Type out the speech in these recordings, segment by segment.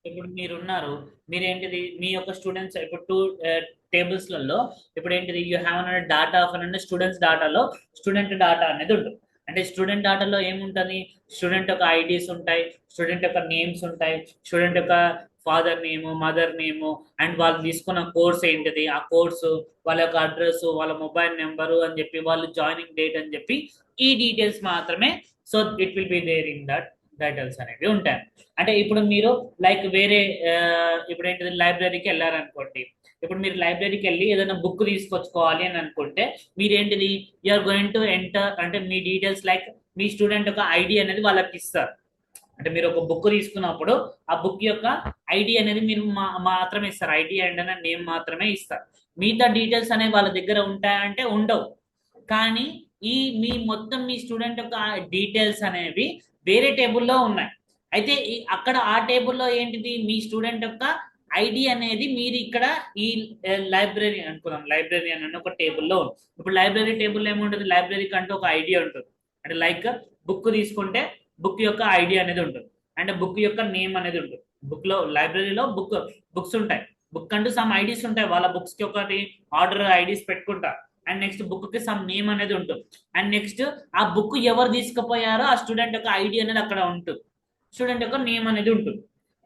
ఇప్పుడు మీరున్నారు, మీరేంటిది మీ యొక్క స్టూడెంట్స్ ఇప్పుడు టూ టేబుల్స్లలో ఇప్పుడు ఏంటిది యూ హ్యావ్ అనే డాటా ఆఫ్ అనే స్టూడెంట్స్ డాటాలో స్టూడెంట్ డాటా అనేది ఉంటుంది. అంటే స్టూడెంట్ డాటాలో ఏముంటుంది, స్టూడెంట్ యొక్క ఐడీస్ ఉంటాయి, స్టూడెంట్ యొక్క నేమ్స్ ఉంటాయి, స్టూడెంట్ యొక్క father name mother name and వాళ్ళు తీసుకున్న కోర్స్ ఏంటిది ఆ కోర్సు, వాళ్ళ యొక్క అడ్రస్, వాళ్ళ మొబైల్ నెంబరు అని చెప్పి, వాళ్ళు జాయినింగ్ డేట్ అని చెప్పి, ఈ డీటెయిల్స్ మాత్రమే. So it will be there in that details అనేవి ఉంటాయి. అంటే ఇప్పుడు మీరు లైక్ వేరే ఇప్పుడు ఏంటిది లైబ్రరీకి వెళ్ళారనుకోండి. ఇప్పుడు మీరు లైబ్రరీకి వెళ్ళి ఏదైనా బుక్ తీసుకొచ్చుకోవాలి అని అనుకుంటే మీరేంటిది యూఆర్ గోయింగ్ టు ఎంటర్ అంటే మీ డీటెయిల్స్ లైక్ మీ స్టూడెంట్ యొక్క ఐడి అనేది వాళ్ళకి ఇస్తారు. అంటే మీరు ఒక బుక్ తీసుకున్నప్పుడు ఆ బుక్ యొక్క ఐడి అనేది మీరు మాత్రమే ఇస్తారు, ఐడి అండ్ నేమ్ మాత్రమే ఇస్తారు. మిగతా డీటెయిల్స్ అనేవి వాళ్ళ దగ్గర ఉంటాయంటే ఉండవు. కానీ ఈ మీ మొత్తం మీ స్టూడెంట్ యొక్క డీటెయిల్స్ అనేవి వేరే టేబుల్లో ఉన్నాయి. అయితే అక్కడ ఆ టేబుల్లో ఏంటిది మీ స్టూడెంట్ యొక్క ఐడి అనేది మీరు ఇక్కడ ఈ లైబ్రరీ అనుకున్నాం, లైబ్రరీ అని ఒక టేబుల్లో ఉంది. ఇప్పుడు లైబ్రరీ టేబుల్ ఏముంటుంది, లైబ్రరీకి అంటే ఒక ఐడి ఉంటుంది. అంటే లైక్ బుక్ తీసుకుంటే బుక్ యొక్క ఐడి అనేది ఉంటుంది, అంటే బుక్ యొక్క నేమ్ అనేది ఉంటుంది. బుక్ లో లైబ్రరీలో బుక్స్ ఉంటాయి, బుక్ అంటూ సమ్ ఐడీస్ ఉంటాయి, వాళ్ళ బుక్స్ కి ఒకటి ఆర్డర్ ఐడీస్ పెట్టుకుంటారు. అండ్ నెక్స్ట్ బుక్ కి సమ్ నేమ్ అనేది ఉంటుంది. అండ్ నెక్స్ట్ ఆ బుక్ ఎవరు తీసుకుపోయారో ఆ స్టూడెంట్ యొక్క ఐడి అనేది అక్కడ ఉంటుంది, స్టూడెంట్ యొక్క నేమ్ అనేది ఉంటుంది.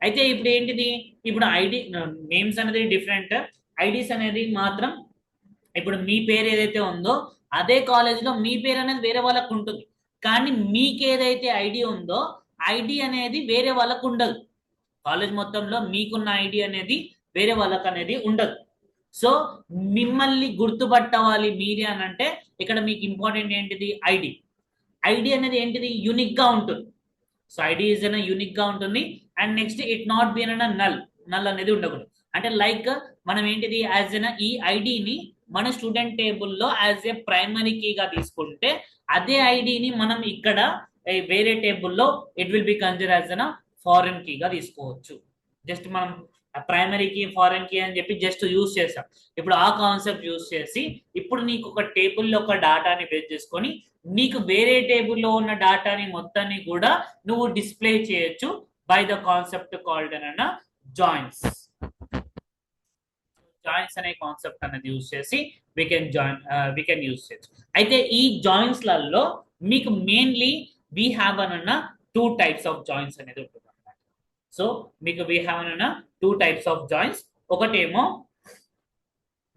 అయితే ఇప్పుడు ఏంటిది, ఇప్పుడు ఐడి నేమ్స్ అనేది డిఫరెంట్, ఐడీస్ అనేది మాత్రం ఇప్పుడు మీ పేరు ఏదైతే ఉందో అదే కాలేజీలో మీ పేరు అనేది వేరే వాళ్ళకు ఉంటుంది. కానీ మీకు ఏదైతే ఐడి ఉందో ఐడి అనేది వేరే వాళ్ళకు ఉండదు. కాలేజ్ మొత్తంలో మీకున్న ఐడి అనేది వేరే వాళ్ళకు అనేది ఉండదు. సో మిమ్మల్ని గుర్తుపట్టవాలి మీరే అని అంటే ఇక్కడ మీకు ఇంపార్టెంట్ ఏంటిది ఐడి. ఐడి అనేది ఏంటిది యూనిక్ గా ఉంటుంది. సో ఐడి ఈజ్ అన్న యూనిక్ గా ఉంటుంది. And next it not be అన్న నల్, నల్ అనేది ఉండకూడదు. అంటే లైక్ మనం ఏంటిది యాజ్ ఎన్ ఈ ఐడిని మన స్టూడెంట్ టేబుల్లో యాజ్ ఏ ప్రైమరీ కీగా తీసుకుంటే అదే ఐడిని మనం ఇక్కడ వేరే టేబుల్లో it will be consider as an foreign కీగా తీసుకోవచ్చు. జస్ట్ మనం ప్రైమరీ కీ ఫారెన్ కీ అని చెప్పి జస్ట్ యూజ్ చేస్తాం. ఇప్పుడు ఆ కాన్సెప్ట్ యూజ్ చేసి ఇప్పుడు నీకు ఒక టేబుల్లో ఒక డాటాని బేస్ చేసుకొని నీకు వేరే టేబుల్లో ఉన్న డాటాని మొత్తాన్ని కూడా నువ్వు డిస్ప్లే చేయొచ్చు బై ద కాన్సెప్ట్ కాల్డ్ అన్న జాయిన్స్. జాయిన్స్ అనే కాన్సెప్ట్ అనేది యూజ్ చేసి వి కెన్ యూజ్ చేయొచ్చు. అయితే ఈ జాయిన్స్ లలో మీకు మెయిన్లీ వి హ్యావ్ అన్న టూ టైప్స్ ఆఫ్ జాయిన్స్ అనేది ఉంటుంది అనమాట. సో మీకు వి హ్యావ్ అన్న టూ టైప్స్ ఆఫ్ జాయిన్స్. ఒకటేమో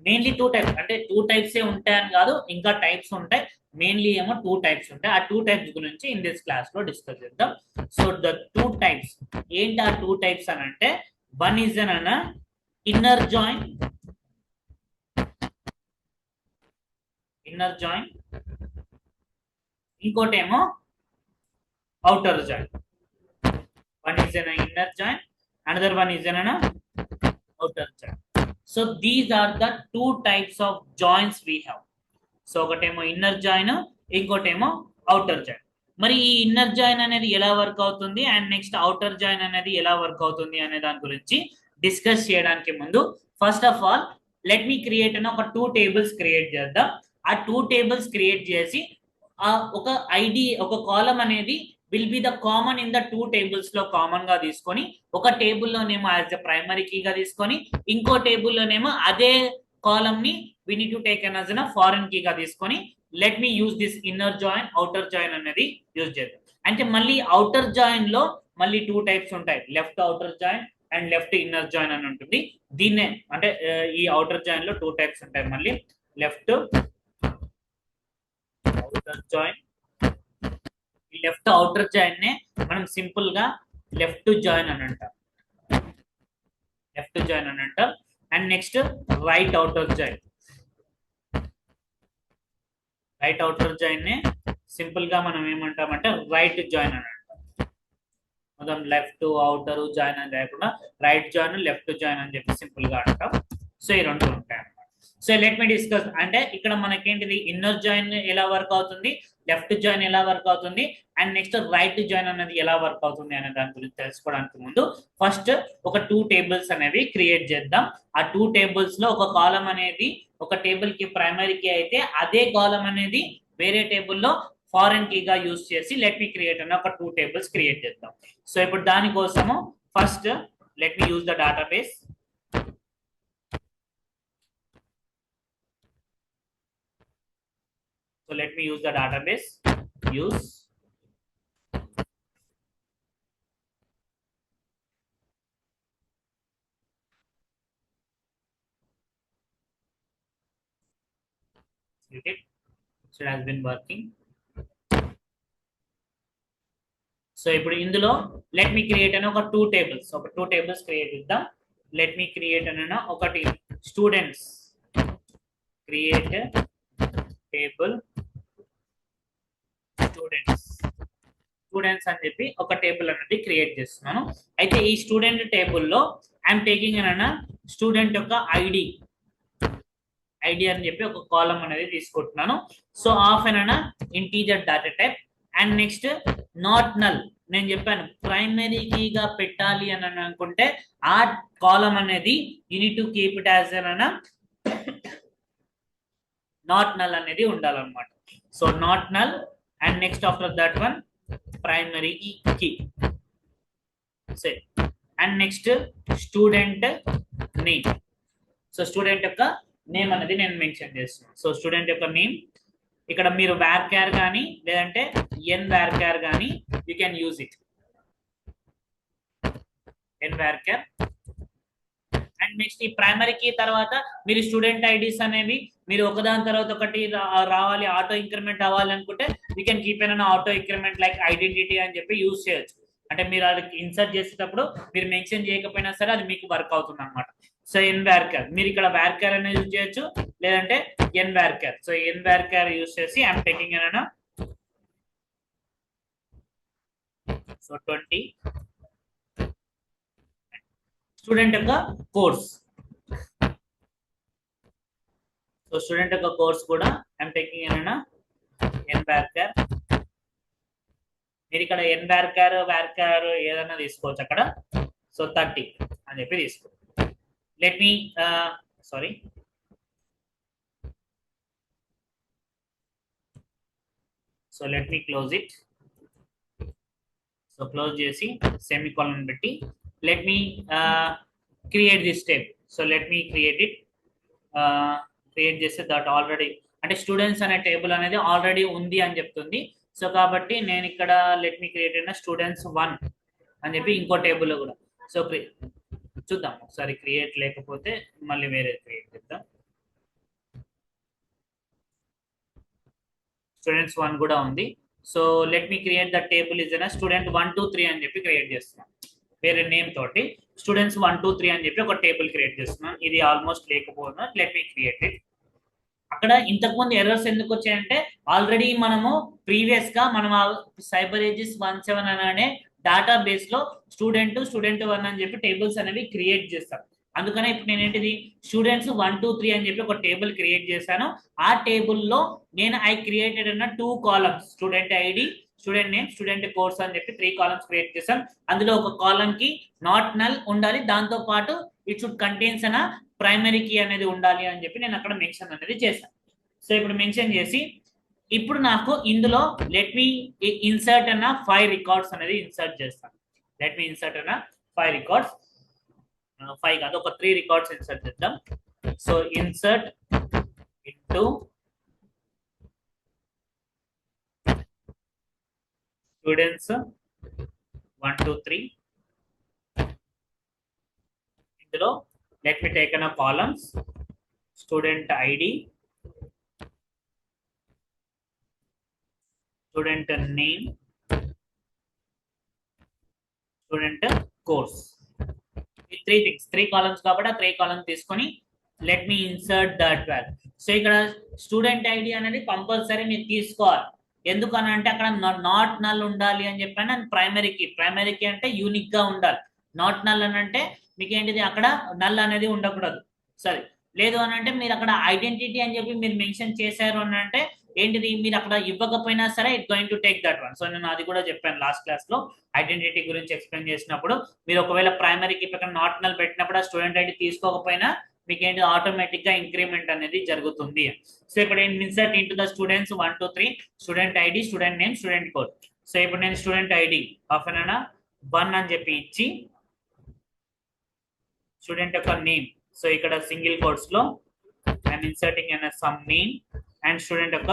మెయిన్లీ టూ టైప్స్, అంటే టూ టైప్స్ ఏ ఉంటాయని కాదు, ఇంకా టైప్స్ ఉంటాయి. మెయిన్లీ ఏమో టూ టైప్స్ ఉంటాయి. ఆ టూ టైప్స్ గురించి ఇన్ దిస్ క్లాస్ లో డిస్కస్ చేద్దాం. సో ద టూ టైప్స్ ఏంటి, ఆ టూ టైప్స్ అని అంటే one is an inner join, inner join, ఇంకోటేమో outer join. One is an inner join, another one is an outer join. So these are the two types of joins we have. So ఒకటేమో inner join, ఇంకోటేమో outer join. మరి ఈ inner join అనేది ఎలా work అవుతుంది and next outer join అనేది ఎలా work అవుతుంది అనే దాని గురించి డిస్కస్ చేయడానికి ముందు first of all let me create అని ఒక టూ టేబుల్స్ క్రియేట్ చేద్దాం. ఆ టూ టేబుల్స్ క్రియేట్ చేసి ఒక ఐడి ఒక కాలం అనేది will be the common in the two tables లో కామన్ గా తీసుకొని ఒక టేబుల్లోనేమో యాజ్ ఎ ప్రైమరీ కీగా తీసుకొని ఇంకో టేబుల్లోనేమో అదే కాలం ని we need to take an as foreign కీగా తీసుకొని let me use this inner join outer join అనేది యూజ్ చేద్దాం. అంటే మళ్ళీ అవుటర్ జాయిన్ లో మళ్ళీ టూ టైప్స్ ఉంటాయి, left outer join and left inner join అని ఉంటుంది. దీన్నే అంటే ఈ అవుటర్ జాయిన్ లో టూ టైప్స్ ఉంటాయి, మళ్ళీ లెఫ్ట్ అవుటర్ జాయిన్. ఈ లెఫ్ట్ అవుటర్ జాయిన్ నే మనం సింపుల్ గా లెఫ్ట్ జాయిన్ అని అంటాం, లెఫ్ట్ జాయిన్ అని అంటాం. And next right outer join, right outer join నే సింపుల్ గా మనం ఏమంటామంటే రైట్ జాయిన్ అని అంటాం. మొత్తం లెఫ్ట్ అవుటర్ జాయిన్ అని లేకుండా రైట్ జాయిన్ లెఫ్ట్ జాయిన్ అని చెప్పి సింపుల్ గా అంటాం. సో ఈ రెండు ఉంటాయి అన్నమాట. So let me discuss. అంటే ఇక్కడ మనకేంటిది ఇన్నర్ జాయిన్ ఎలా వర్క్ అవుతుంది, లెఫ్ట్ జాయిన్ ఎలా వర్క్ అవుతుంది అండ్ నెక్స్ట్ రైట్ జాయిన్ అనేది ఎలా వర్క్ అవుతుంది అనే దాని గురించి తెలుసుకోవడానికి ముందు ఫస్ట్ ఒక టూ టేబుల్స్ అనేవి క్రియేట్ చేద్దాం. ఆ టూ టేబుల్స్ లో ఒక కాలం అనేది ఒక టేబుల్ కి ప్రైమరీ కీ అయితే అదే కాలం అనేది వేరే టేబుల్లో ఫారెన్ కీగా యూజ్ చేసి లెట్ మీ క్రియేట్ అన్న ఒక టూ టేబుల్స్ క్రియేట్ చేద్దాం. సో ఇప్పుడు దానికోసము first let me use the database. So let me use the database. Use it. So it has been working. So ఇప్పుడు ఇందులో లెట్ మీ క్రియేట్ అని ఒక 2 tables, ఒక 2 tables క్రియేట్ చేద్దాం. లెట్ మీ క్రియేట్ అని ఒకటి స్టూడెంట్స్ క్రియేట్ టేబుల్ స్టూడెంట్స్ అని చెప్పి ఒక టేబుల్ అనేది క్రియేట్ చేస్తున్నాను. అయితే ఈ స్టూడెంట్ టేబుల్లో ఐఎమ్ టేకింగ్ అన్న స్టూడెంట్ యొక్క ఐడి అని చెప్పి ఒక కాలం అనేది తీసుకుంటున్నాను. సో ఆఫ్ అన్న integer data type and next not null. నేను చెప్పాను ప్రైమరీ కీగా పెట్టాలి అని అనుకుంటే ఆ కాలం అనేది you need to keep it as అన్న నాట్ నల్ అనేది ఉండాలన్నమాట. So not null and next after that one primary key సరే. And next student name. So student యొక్క నేమ్ అనేది నేను మెన్షన్ చేస్తున్నాను. సో స్టూడెంట్ యొక్క నేమ్ ఇక్కడ మీరు varchar కానీ లేదంటే varchar కానీ you can use it. varchar and next ఈ ప్రైమరీ కీ తర్వాత మీరు స్టూడెంట్ ఐడీస్ అనేవి మీరు ఒకదాని తర్వాత ఒకటి రావాలి, ఆటో ఇంక్రిమెంట్ అవ్వాలి అనుకుంటే you can keep N auto increment like identity అని చెప్పి యూజ్ చేయొచ్చు. అంటే మీరు అది ఇన్సర్ట్ చేసేటప్పుడు మీరు మెన్షన్ చేయకపోయినా సరే అది మీకు వర్క్ అవుతుంది అనమాట. సో varchar మీరు ఇక్కడ varchar అనేది యూజ్ చేయొచ్చు లేదంటే varchar. సో varchar యూజ్ చేసి ఐఎమ్ టేకింగ్ అన్న సో 20 స్టూడెంట్ యొక్క కోర్స్. సో స్టూడెంట్ యొక్క కోర్స్ కూడా ఐఎమ్ టేకింగ్ అన్న varchar. మీరు ఇక్కడ varchar ఏదైనా తీసుకోవచ్చు అక్కడ. సో 30 అని చెప్పి తీసుకో. Let me sorry so let me close it. So close చేసి సెమికోలన్ పెట్టి let me create this table. So let me create it. Create చేస్తే దట్ ఆల్రెడీ అంటే స్టూడెంట్స్ అనే టేబుల్ అనేది ఆల్రెడీ ఉంది అని చెప్తుంది. సో కాబట్టి నేను ఇక్కడ లెట్ మీ క్రియేట్ అయిన స్టూడెంట్స్ 1 అని చెప్పి ఇంకో టేబుల్ కూడా. సో చూద్దాం ఒకసారి క్రియేట్ లేకపోతే మళ్ళీ వేరే క్రియేట్ చేద్దాం. స్టూడెంట్స్ 1 కూడా ఉంది. So let me create the table is అన్న స్టూడెంట్ 1 2 3 అని చెప్పి క్రియేట్ చేస్తున్నాం. వేరే నేమ్ తోటి స్టూడెంట్స్ 1 2 3 అని చెప్పి ఒక టేబుల్ క్రియేట్ చేస్తున్నాం. ఇది ఆల్మోస్ట్ లేకపోయినా లెట్ మీ క్రియేట్ ఇట్. అక్కడ ఇంతకుముందు ఎర్రర్స్ ఎందుకు వచ్చాయంటే ఆల్రెడీ మనము ప్రీవియస్ గా మనం సైబర్ ఏజిస్ 17 అనే డేటాబేస్ లో స్టూడెంట్ 1 అని చెప్పి టేబుల్స్ అనేవి క్రియేట్ చేస్తాం. అందుకనే ఇప్పుడు నేను ఏంటిది స్టూడెంట్స్ 1 2 3 అని చెప్పి ఒక టేబుల్ క్రియేట్ చేశాను. ఆ టేబుల్లో నేను ఐ క్రియేటెడ్ అన్న 2 columns student ID, student name, student course అని చెప్పి 3 కాలమ్స్ క్రియేట్ చేశాం. అందులో ఒక కాలమ్ కి నాట్ నల్ ఉండాలి, దాంతో పాటు ఇట్ షుడ్ కంటైన్స్ అన్న ప్రైమరీ కీ అనేది ఉండాలి అని చెప్పి నేను అక్కడ మెన్షన్ అనేది చేశాను. సో ఇప్పుడు మెన్షన్ చేసి ఇప్పుడు నాకు ఇందులో లెట్ మీ ఇన్సర్ట్ అన్న 5 రికార్డ్స్ అనేది ఇన్సర్ట్ చేస్తాను. లెట్ మీ ఇన్సర్ట్ అన్న 5 రికార్డ్స్, 5 కాదు ఒక 3 రికార్డ్స్ ఇన్సర్ట్ చేద్దాం. So insert into students 1 2 3. ఇందులో let me take in a columns student id, student name, student course. ఈ 3 things 3 columns కాబట్టి 3 columns తీసుకొని let me insert that value. So ఇక్కడ student ID అనేది కంపల్సరీ మీరు తీసుకోవాలి. ఎందుకని అంటే అక్కడ నాట్ నల్ ఉండాలి అని చెప్పాను. ప్రైమరీ కీ అంటే యూనిక్ గా ఉండాలి. నాట్ నల్ అని అంటే మీకు ఏంటిది అక్కడ నల్ అనేది ఉండకూడదు. సరే లేదు అని అంటే మీరు అక్కడ ఐడెంటిటీ అని చెప్పి మీరు మెన్షన్ చేశారు అని అంటే ఏంటిది మీరు అక్కడ ఇవ్వకపోయినా సరే it going to take that one. So నేను అది కూడా చెప్పాను లాస్ట్ క్లాస్ లో ఐడెంటిటీ గురించి ఎక్స్ప్లెయిన్ చేసినప్పుడు. మీరు ఒకవేళ ప్రైమరీకి పక్కన నాట్ నల్ పెట్టినప్పుడు ఆ స్టూడెంట్ ఐడి తీసుకోకపోయినా మీకు ఏంటి ఆటోమేటిక్ గా ఇంక్రిమెంట్ అనేది జరుగుతుంది. సో ఇప్పుడు నేను insert into the students 1 2 3 student ID, student name, student code. So ఇప్పుడు నేను స్టూడెంట్ ఐడి ఆఫ్ 1 అని చెప్పి ఇచ్చి స్టూడెంట్ యొక్క నేమ్. సో ఇక్కడ సింగిల్ కోట్స్ లో I'm inserting an some name and student యొక్క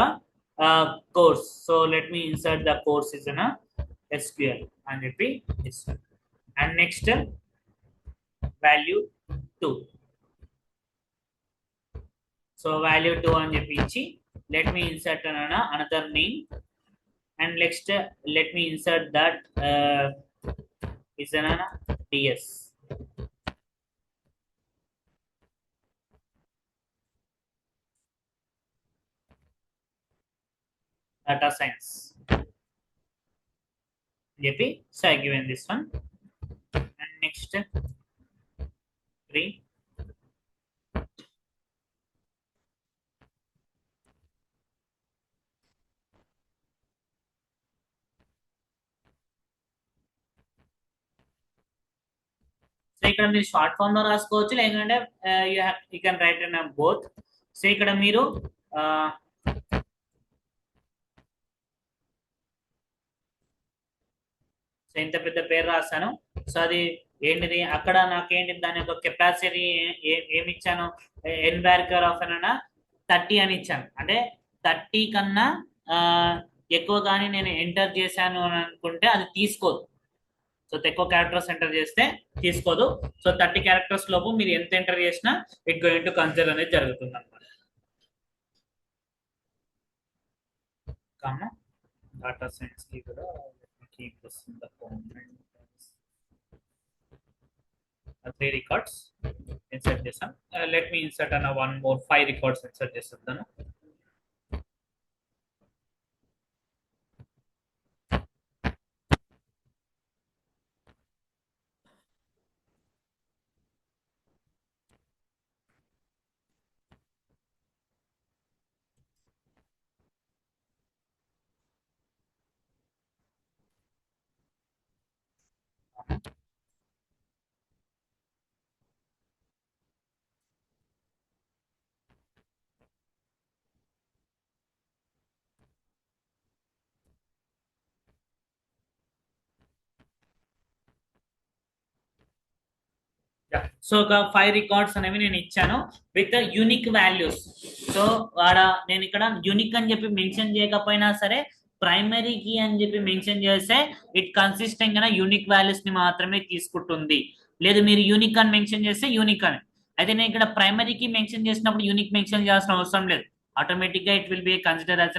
course. So let me insert the course is an SQL అని చెప్పి ఇస్తాను. And next value 2. So value 2 అని చెప్పి ఇచ్చి let me insert another name and next let me insert that is an DS. Data science. JP, so I given this one. And next 3. So ఇక్కడ మీరు short form లో రాసుకోవచ్చు, లేదంటే you can write in both. So ఇక్కడ మీరు so ఇంత పెద్ద పేరు రాస్తాను. సో అది ఏంటిది, అక్కడ నాకేంటి దాని యొక్క కెపాసిటీ ఏమి ఇచ్చాను, ఎన్వార్కర్ ఆఫ్ 30 అని ఇచ్చాను. అంటే 30 కన్నా ఎక్కువ కానీ నేను ఎంటర్ చేశాను అని అనుకుంటే అది తీసుకోదు. సో ఎక్కువ క్యారెక్టర్స్ ఎంటర్ చేస్తే తీసుకోదు. సో 30 క్యారెక్టర్స్ లోపు మీరు ఎంత ఎంటర్ చేసినా ఇట్ గోయింగ్ టు కన్సిడర్ అనేది జరుగుతుంది అన్నమాట. డాటా సైన్స్ కి కూడా keep this in the comments. 3 records insert చేసాం. Let me insert one more 5 records insert చేస్తాను. సో ఒక 5 రికార్డ్స్ అనేవి నేను ఇచ్చాను విత్ యూనిక్ వాల్యూస్. సో నేను ఇక్కడ యూనిక్ అని చెప్పి మెన్షన్ చేయకపోయినా సరే ప్రైమరీ కీ అని చెప్పి మెన్షన్ చేస్తే ఇట్ కన్సిస్టెంట్ గా యూనిక్ వాల్యూస్ ని మాత్రమే తీసుకుంటుంది. లేదు మీరు యూనిక్ అని మెన్షన్ చేస్తే యూనిక్ అని. అయితే నేను ఇక్కడ ప్రైమరీ కీ మెన్షన్ చేసినప్పుడు యూనిక్ మెన్షన్ చేయాల్సిన అవసరం లేదు. ఆటోమేటిక్ గా it will be consider as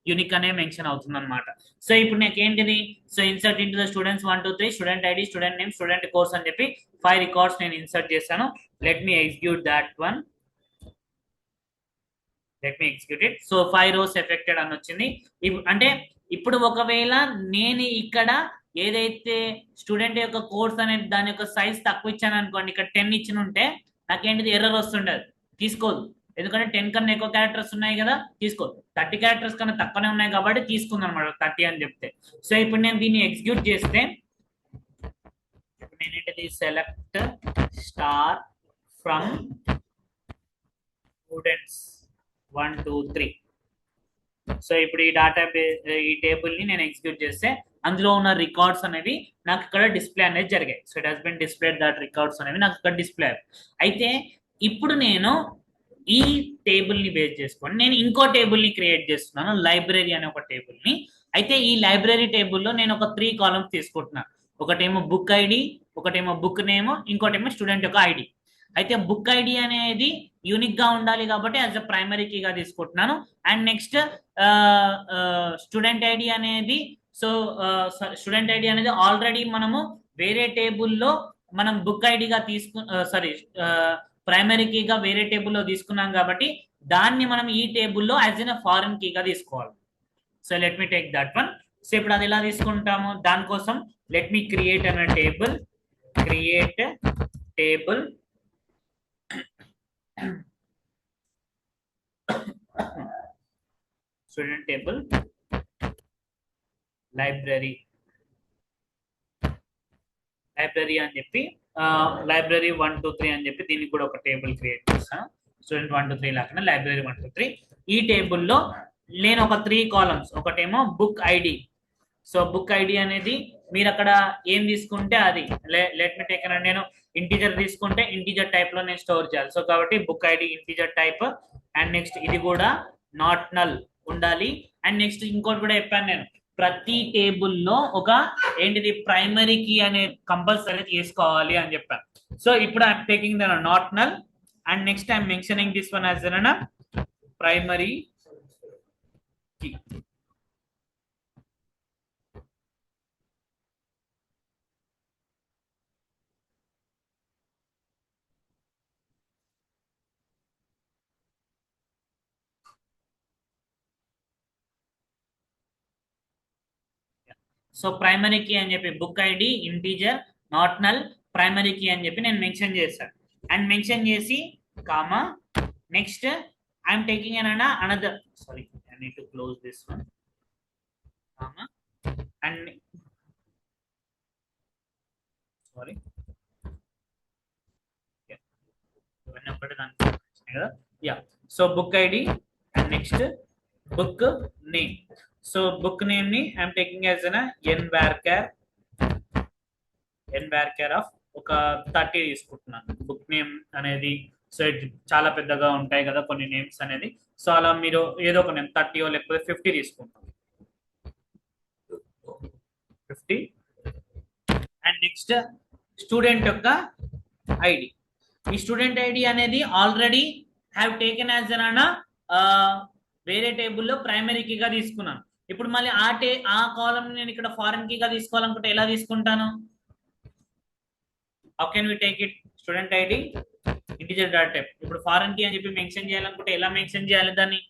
unique అనే మెన్షన్ అవుతుంది అనమాట. సో ఇప్పుడు నాకు ఏంటిది, so insert into the students 1 2 3 student ID, student name, student course అని చెప్పి 5 రికార్డ్స్ నేను ఇన్సర్ట్ చేశాను. Let me execute that one. Let me execute it. So 5 rows affected అని వచ్చింది. అంటే ఇప్పుడు ఒకవేళ నేను ఇక్కడ ఏదైతే స్టూడెంట్ యొక్క కోర్స్ అనేది దాని యొక్క సైజ్ తక్కువ ఇచ్చాను అనుకోండి, ఇక్కడ 10 ఇచ్చిన ఉంటే నాకేంటిది ఎర్రర్ వస్తుండదు, తీసుకోదు. ఎందుకంటే 10 కన్నా ఎక్కువ క్యారెక్టర్స్ ఉన్నాయి కదా, తీసుకోదు. 30 క్యారెక్టర్స్ కన్నా తక్కువనే ఉన్నాయి కాబట్టి తీసుకుంది అనమాట 30 అని చెప్తే. సో ఇప్పుడు నేను దీన్ని ఎగ్జిక్యూట్ చేస్తే నేనేంటిది సెలెక్ట్ స్టార్ ఫ్రమ్ స్టూడెంట్స్ 1 2 3. సో ఇప్పుడు ఈ టేబుల్ ని నేను ఎగ్జిక్యూట్ చేస్తే అందులో ఉన్న రికార్డ్స్ అనేవి నాకు ఇక్కడ డిస్ప్లే అనేది జరిగాయి. So it has been displayed that records అనేవి నాకు ఇక్కడ డిస్ప్లే. అయితే ఇప్పుడు నేను ఈ టేబుల్ ని బేస్ చేసుకొని నేను ఇంకో టేబుల్ ని క్రియేట్ చేస్తున్నాను, లైబ్రరీ అనే ఒక టేబుల్ ని. అయితే ఈ లైబ్రరీ టేబుల్లో నేను ఒక 3 కాలమ్స్ తీసుకుంటున్నాను. ఒకటేమో బుక్ ఐడి, ఒకటేమో బుక్ నేమ్, ఇంకోటేమో స్టూడెంట్ యొక్క ఐడి. అయితే బుక్ ఐడి అనేది యూనిక్ గా ఉండాలి కాబట్టి యాజ్ అ ప్రైమరీ కీగా తీసుకుంటున్నాను. అండ్ నెక్స్ట్ స్టూడెంట్ ఐడి అనేది, సో స్టూడెంట్ ఐడి అనేది ఆల్రెడీ మనము వేరే టేబుల్లో మనం బుక్ ఐడిగా ప్రైమరీ కీగా వేరే టేబుల్లో తీసుకున్నాం కాబట్టి దాన్ని మనం ఈ టేబుల్లో యాజ్ ఇన్ ఫారెన్ కీగా తీసుకోవాలి. So let me take that one. So ఇప్పుడు అది ఎలా తీసుకుంటాము, దానికోసం లెట్ మీ క్రియేట్ అన్న table, create table student table library అని చెప్పి లైబ్రరీ 1 2 3 అని చెప్పి దీనికి కూడా ఒక టేబుల్ క్రియేట్ చేస్తాను. స్టూడెంట్ 1 2 3 లాగా లైబ్రరీ 1 2 3. ఈ టేబుల్లో నేను ఒక 3 కాలమ్స్, ఒకటేమో book ID. So book ID అనేది మీరు అక్కడ ఏం తీసుకుంటే అది లెట్ మీ టేక్ నేను ఇంటీజర్ తీసుకుంటే ఇంటీజర్ టైప్ లో నేను స్టోర్ చేయాలి. సో కాబట్టి book ID integer type. And next ఇది కూడా నాట్ నల్ ఉండాలి. అండ్ నెక్స్ట్ ఇంకోటి కూడా చెప్పాను నేను, ప్రతి టేబుల్లో ఒక ఏంటిది ప్రైమరీ కీ అనే కంపల్సరీ తీసుకోవాలి అని చెప్పాను. సో ఇప్పుడు I'm taking the not null and next I'm mentioning this one as an primary key. So primary key అని చెప్పి book ID integer not null primary key అని చెప్పి నేను మెన్షన్ చేశాను. అండ్ మెన్షన్ చేసి comma next I'm taking an another sorry I need to close this one comma and sorry ఇవన్నీ ఒకటి దానికి కదా. Yeah so book ID and next book name. So book name ని I'm taking as N varchar of ఒక 30 తీసుకుంటున్నాను. Book name అనేది so చాలా పెద్దగా ఉంటాయి కదా కొన్ని నేమ్స్ అనేది. సో అలా మీరు ఏదో ఒక నేమ్ 30 లేకపోతే 50 తీసుకుంటాం. 50 అండ్ నెక్స్ట్ స్టూడెంట్ యొక్క ఐడి. ఈ స్టూడెంట్ ఐడి అనేది ఆల్రెడీ హ్యావ్ టేకెన్ యాజ్ వేరే టేబుల్లో ప్రైమరీ కీగా తీసుకున్నాను. ఇప్పుడు మళ్ళీ ఆ కాలం నేను ఇక్కడ ఫారెన్ కీగా తీసుకోవాలనుకుంటే ఎలా తీసుకుంటాను? How can we take it? Student ID integer dot type. ఇప్పుడు ఫారెన్ కీ అని చెప్పి మెన్షన్ చేయాలనుకుంటే ఎలా మెన్షన్ చేయాలి దాన్ని?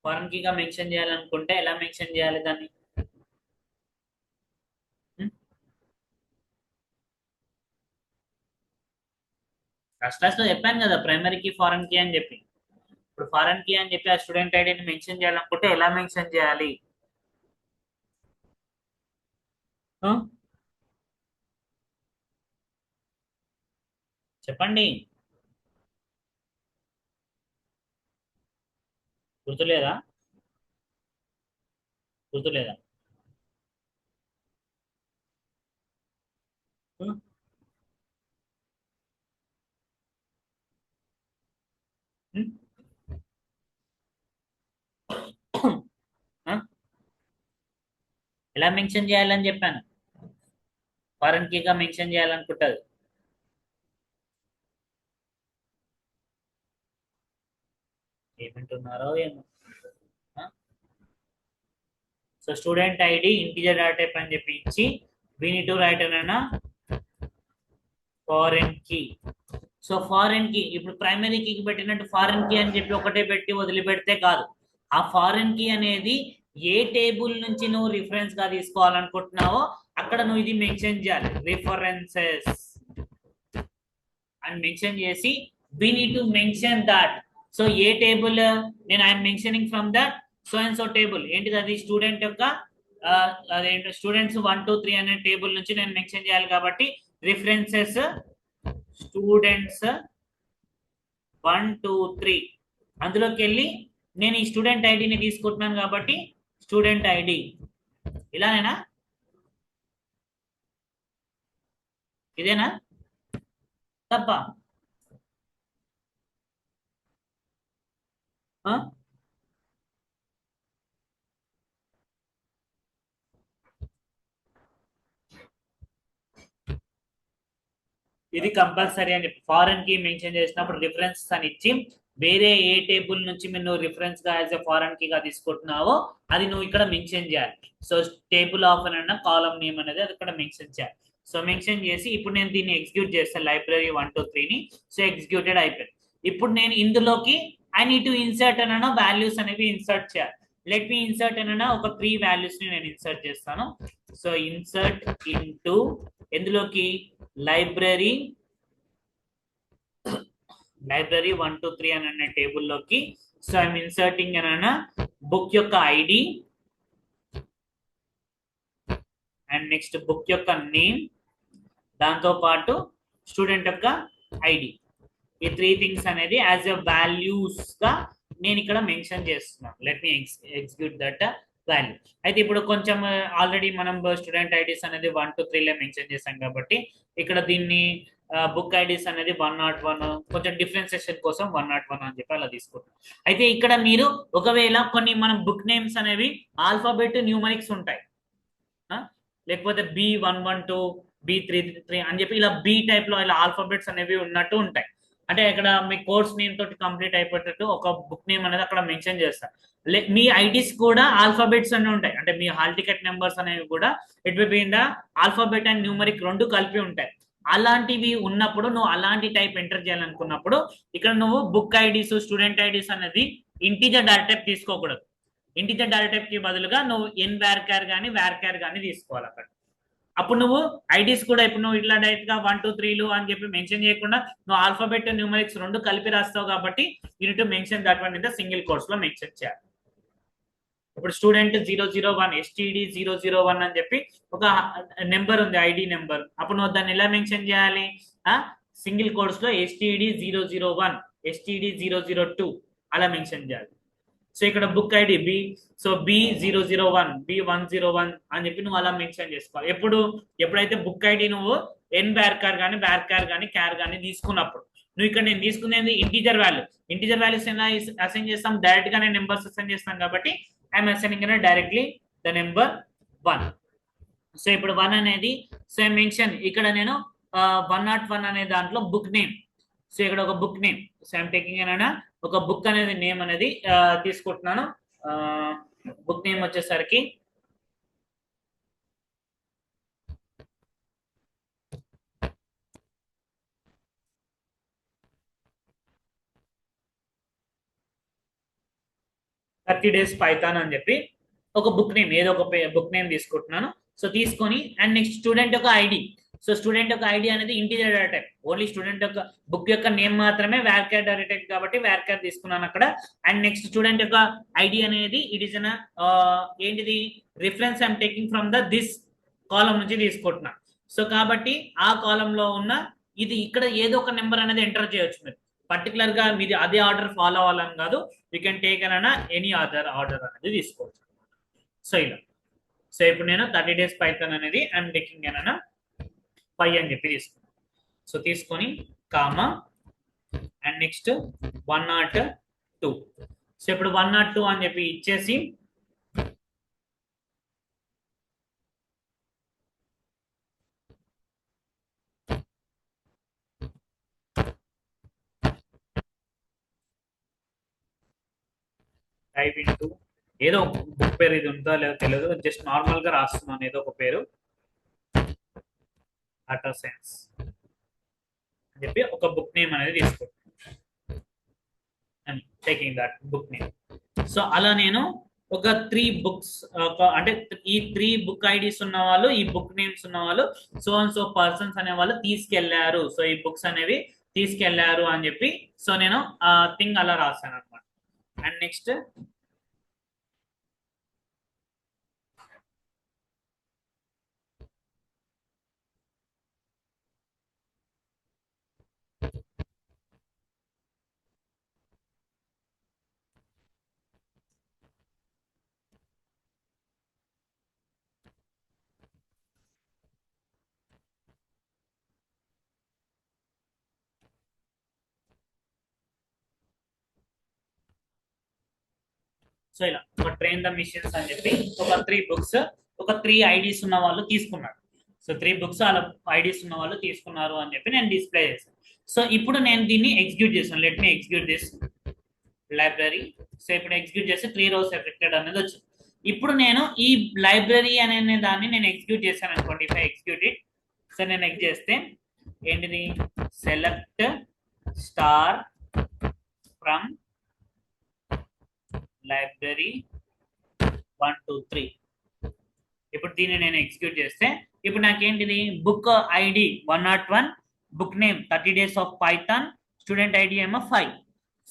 ఫారెన్ కీగా మెన్షన్ చేయాలనుకుంటే ఎలా మెన్షన్ చేయాలి దాన్ని? ఫస్ట్ క్లాస్ లో చెప్పాను కదా ప్రైమరీ కీ ఫారెన్ కీ అని చెప్పి. ఇప్పుడు ఫారెన్ కీ అని చెప్పి ఆ స్టూడెంట్ ఐడిని మెన్షన్ చేయాలనుకుంటే ఎలా మెన్షన్ చేయాలి? చెప్పండి, గుర్తులేదా? గుర్తులేదా? ఎలా మెన్షన్ చేయాలని చెప్పాను? ఫారెన్ కీగా మెన్షన్ చేయాలనుకుంటుంది. ఏమంటున్నారో ఏమో. So student ID integer data type అని చెప్పి ఇచ్చి we need to write అన్న foreign key. So foreign key ఇప్పుడు ప్రైమరీ కీకి పెట్టినట్టు ఫారెన్ కీ అని చెప్పి ఒకటే పెట్టి వదిలిపెడితే కాదు. ఆ ఫారెన్ కీ అనేది ఏ టేబుల్ నుంచి నువ్వు రిఫరెన్స్ గా తీసుకోవాలనుకుంటున్నావో అక్కడ నువ్వు ఇది మెన్షన్ చేయాలి, రిఫరెన్సెస్ అని మెన్షన్ చేసి we need to mention that. So ఏ టేబుల్ నేను I'm mentioning from that so and so table. ఏంటిది అది? స్టూడెంట్ యొక్క అదేంటి స్టూడెంట్స్ 1 2 3 అనే టేబుల్ నుంచి నేను మెన్షన్ చేయాలి కాబట్టి రిఫరెన్సెస్ స్టూడెంట్స్ 1 2 3 అందులోకి వెళ్ళి నేను ఈ స్టూడెంట్ ఐడిని తీసుకుంటున్నాను కాబట్టి స్టూడెంట్ ఐడి. ఇలానేనా? ఇదేనా తప్ప? ఇది కంపల్సరీ అని చెప్పి ఫారెన్ కీ మెన్షన్ చేసినప్పుడు రిఫరెన్స్ అని ఇచ్చి వేరే ఏ టేబుల్ నుంచి నువ్వు రిఫరెన్స్ గా యాజ్ ఎ ఫారెన్ కీగా తీసుకుంటున్నావో అది నువ్వు ఇక్కడ మెన్షన్ చేయాలి. సో టేబుల్ ఆఫ్ అన్న కాలం నేమ్ అనేది అది ఇక్కడ మెన్షన్ చేయాలి. సో మెన్షన్ చేసి ఇప్పుడు నేను దీన్ని ఎగ్జిక్యూట్ చేస్తాను లైబ్రరీ 1 2 3ని. సో ఎగ్జిక్యూటెడ్ అయిపోయింది. ఇప్పుడు నేను ఇందులోకి ఐ నీడ్ టు ఇన్సర్ట్ అన్న వాల్యూస్ అనేవి ఇన్సర్ట్ చేయాలి. లెట్ మీ ఇన్సర్ట్ అన్న ఒక 3 వాల్యూస్ ని నేను ఇన్సర్ట్ చేస్తాను. సో ఇన్సర్ట్ ఇంటూ ఎందులోకి లైబ్రరీ 1 2 3 అన్న టేబుల్లోకి. సో ఐఎమ్ ఇన్సర్టింగ్ అన్న బుక్ యొక్క ఐడి అండ్ నెక్స్ట్ బుక్ యొక్క నేమ్, దాంతో పాటు స్టూడెంట్ యొక్క ఐడి. ఈ 3 థింగ్స్ అనేది యాజ్ ఎ వాల్యూస్ గా నేను ఇక్కడ మెన్షన్ చేస్తున్నాను. Let me execute that value. అయితే ఇప్పుడు కొంచెం ఆల్రెడీ మనం స్టూడెంట్ ఐడీస్ అనేది 1 to 3 మెన్షన్ చేసాం కాబట్టి ఇక్కడ దీన్ని బుక్ ఐడీస్ అనేది 101, కొంచెం డిఫరెన్సియేషన్ కోసం 101 అని చెప్పి అలా తీసుకుంటాం. అయితే ఇక్కడ మీరు ఒకవేళ కొన్ని మనం బుక్ నేమ్స్ అనేవి ఆల్ఫాబెట్ న్యూమరిక్స్ ఉంటాయి, లేకపోతే B112 B333 అని చెప్పి ఇలా బి టైప్ లో ఇలా ఆల్ఫాబెట్స్ అనేవి ఉన్నట్టు ఉంటాయి. అంటే ఇక్కడ మీ కోర్స్ నేమ్ తోటి కంప్లీట్ అయిపోయేటట్టు ఒక బుక్ నేమ్ అనేది అక్కడ మెన్షన్ చేస్తారు. మీ ఐడీస్ కూడా ఆల్ఫాబెట్స్ అన్ని ఉంటాయి. అంటే మీ హాల్ టికెట్ నెంబర్స్ అనేవి కూడా it will be in the alphabet and numeric రెండు కలిపి ఉంటాయి. అలాంటివి ఉన్నప్పుడు నువ్వు అలాంటి టైప్ ఎంటర్ చేయాలనుకున్నప్పుడు ఇక్కడ నువ్వు బుక్ ఐడీస్, స్టూడెంట్ ఐడీస్ అనేది ఇంటీజర్ డేటా టైప్ తీసుకోకూడదు. ఇంటీజర్ డేటా టైప్ కి బదులుగా నువ్వు varchar కానీ varchar కానీ తీసుకోవాలి అక్కడ. అప్పుడు నువ్వు ఐడీస్ కూడా ఇప్పుడు నువ్వు ఇట్లా డైరెక్ట్ గా 1 2 3 అని చెప్పి మెన్షన్ చేయకుండా నువ్వు ఆల్ఫాబెట్ న్యూమరిక్స్ రెండు కలిపి రాస్తావు కాబట్టి unit mention that one in the single course లో మెన్షన్ చేయాలి. ఇప్పుడు స్టూడెంట్ 001 STD 001 అని చెప్పి ఒక నెంబర్ ఉంది, ఐడి నెంబర్. అప్పుడు నువ్వు దాన్ని ఎలా మెన్షన్ చేయాలి? సింగిల్ కోర్స్ లో STD 001 STD 002 అలా మెన్షన్ చేయాలి. సో ఇక్కడ బుక్ ఐడి B001 B101 అని చెప్పి నువ్వు అలా మెన్షన్ చేసుకోవాలి. ఎప్పుడైతే బుక్ ఐడి నువ్వు varchar కానీ varchar కానీ char కానీ తీసుకున్నప్పుడు, నువ్వు ఇక్కడ నేను తీసుకునేది ఇంటీజర్ వాల్యూస్ ఎలా అసైన్ చేస్తాం? డైరెక్ట్ గా నేను నెంబర్స్ అసైన్ చేస్తాను కాబట్టి I'm assigning directly the number 1. So ఇప్పుడు 1 అనేది సో మెన్షన్ ఇక్కడ నేను 101 అనే దాంట్లో బుక్ నేమ్. సో ఇక్కడ ఒక book name, so I'm taking ఏమైనా ఒక బుక్ అనేది నేమ్ అనేది తీసుకుంటున్నాను. బుక్ నేమ్ వచ్చేసరికి "30 Days Python" అని చెప్పి ఒక బుక్ నేమ్, ఏదో ఒక బుక్ నేమ్ తీసుకుంటున్నాను. సో తీసుకొని అండ్ నెక్స్ట్ స్టూడెంట్ యొక్క ఐడి. సో స్టూడెంట్ యొక్క ఐడి అనేది integer data type. Only student యొక్క బుక్ యొక్క నేమ్ మాత్రమే varchar డేటా టైప్ కాబట్టి varchar తీసుకున్నాను అక్కడ. అండ్ నెక్స్ట్ స్టూడెంట్ యొక్క ఐడి అనేది ఇట్ ఈస్ ఏంటిది reference I'm taking from this column నుంచి తీసుకుంటున్నాను. సో కాబట్టి ఆ కాలంలో ఉన్న ఇది ఇక్కడ ఏదో ఒక నెంబర్ అనేది ఎంటర్ చేయొచ్చు. మీరు పర్టికులర్ గా మీది అదే ఆర్డర్ ఫాలో అవ్వాలని కాదు, యూ కెన్ టేక్ అన్న ఎనీ అదర్ ఆర్డర్ అనేది తీసుకోవచ్చు. సో ఇలా సో ఇప్పుడు నేను 30 Days Python అనేది ఐఎమ్ టేకింగ్ అన్న 5 అని చెప్పి తీసుకున్నాను. సో తీసుకొని కామా అండ్ నెక్స్ట్ 102. సో ఇప్పుడు 102 అని చెప్పి ఇచ్చేసి టైప్ ఇంటూ ఏదో బుక్ పేరు, ఇది ఉందో లేదో తెలియదు, జస్ట్ నార్మల్ గా రాస్తున్నాను ఏదో ఒక పేరు, డేటా సైన్స్ అని చెప్పి ఒక బుక్ నేమ్ అనేది తీసుకుంటాను. Taking that book name. So అలా నేను ఒక 3 బుక్స్ అంటే ఈ 3 బుక్ ఐడీస్ ఉన్న వాళ్ళు, ఈ బుక్ నేమ్స్ ఉన్న వాళ్ళు, సో పర్సన్స్ అనే వాళ్ళు తీసుకెళ్లారు. సో ఈ బుక్స్ అనేవి తీసుకెళ్లారు అని చెప్పి సో నేను థింగ్ అలా రాశాను అనమాట. అండ్ నెక్స్ట్ సో ఇలా ఒక ట్రైన్ ద మిషన్స్ అని చెప్పి ఒక 3 బుక్స్, ఒక 3 ఐడీస్ ఉన్న వాళ్ళు తీసుకున్నారు. సో 3 బుక్స్ అలా ఐడీస్ ఉన్న వాళ్ళు తీసుకున్నారు అని చెప్పి నేను డిస్ప్లే చేశాను. సో ఇప్పుడు నేను దీన్ని ఎగ్జిక్యూట్ చేశాను. Let me execute this library. So ఇప్పుడు ఎగ్జిక్యూట్ చేస్తే 3 rows ఎఫెక్టెడ్ అనేది వచ్చింది. ఇప్పుడు నేను ఈ లైబ్రరీ అనే దాన్ని నేను ఎగ్జిక్యూట్ చేశాను అనుకోండి. If I execute it, so నేను ఎగ్జిక్యూట్ చేస్తే ఏంటిది? Select star from library 1 2 3. ఇప్పుడు దీన్ని నేను ఎగ్జిక్యూట్ చేస్తే ఇప్పుడు నాకేంటిది? Book ID 101, book name 30 Days of Python, student ID ఏమో 5.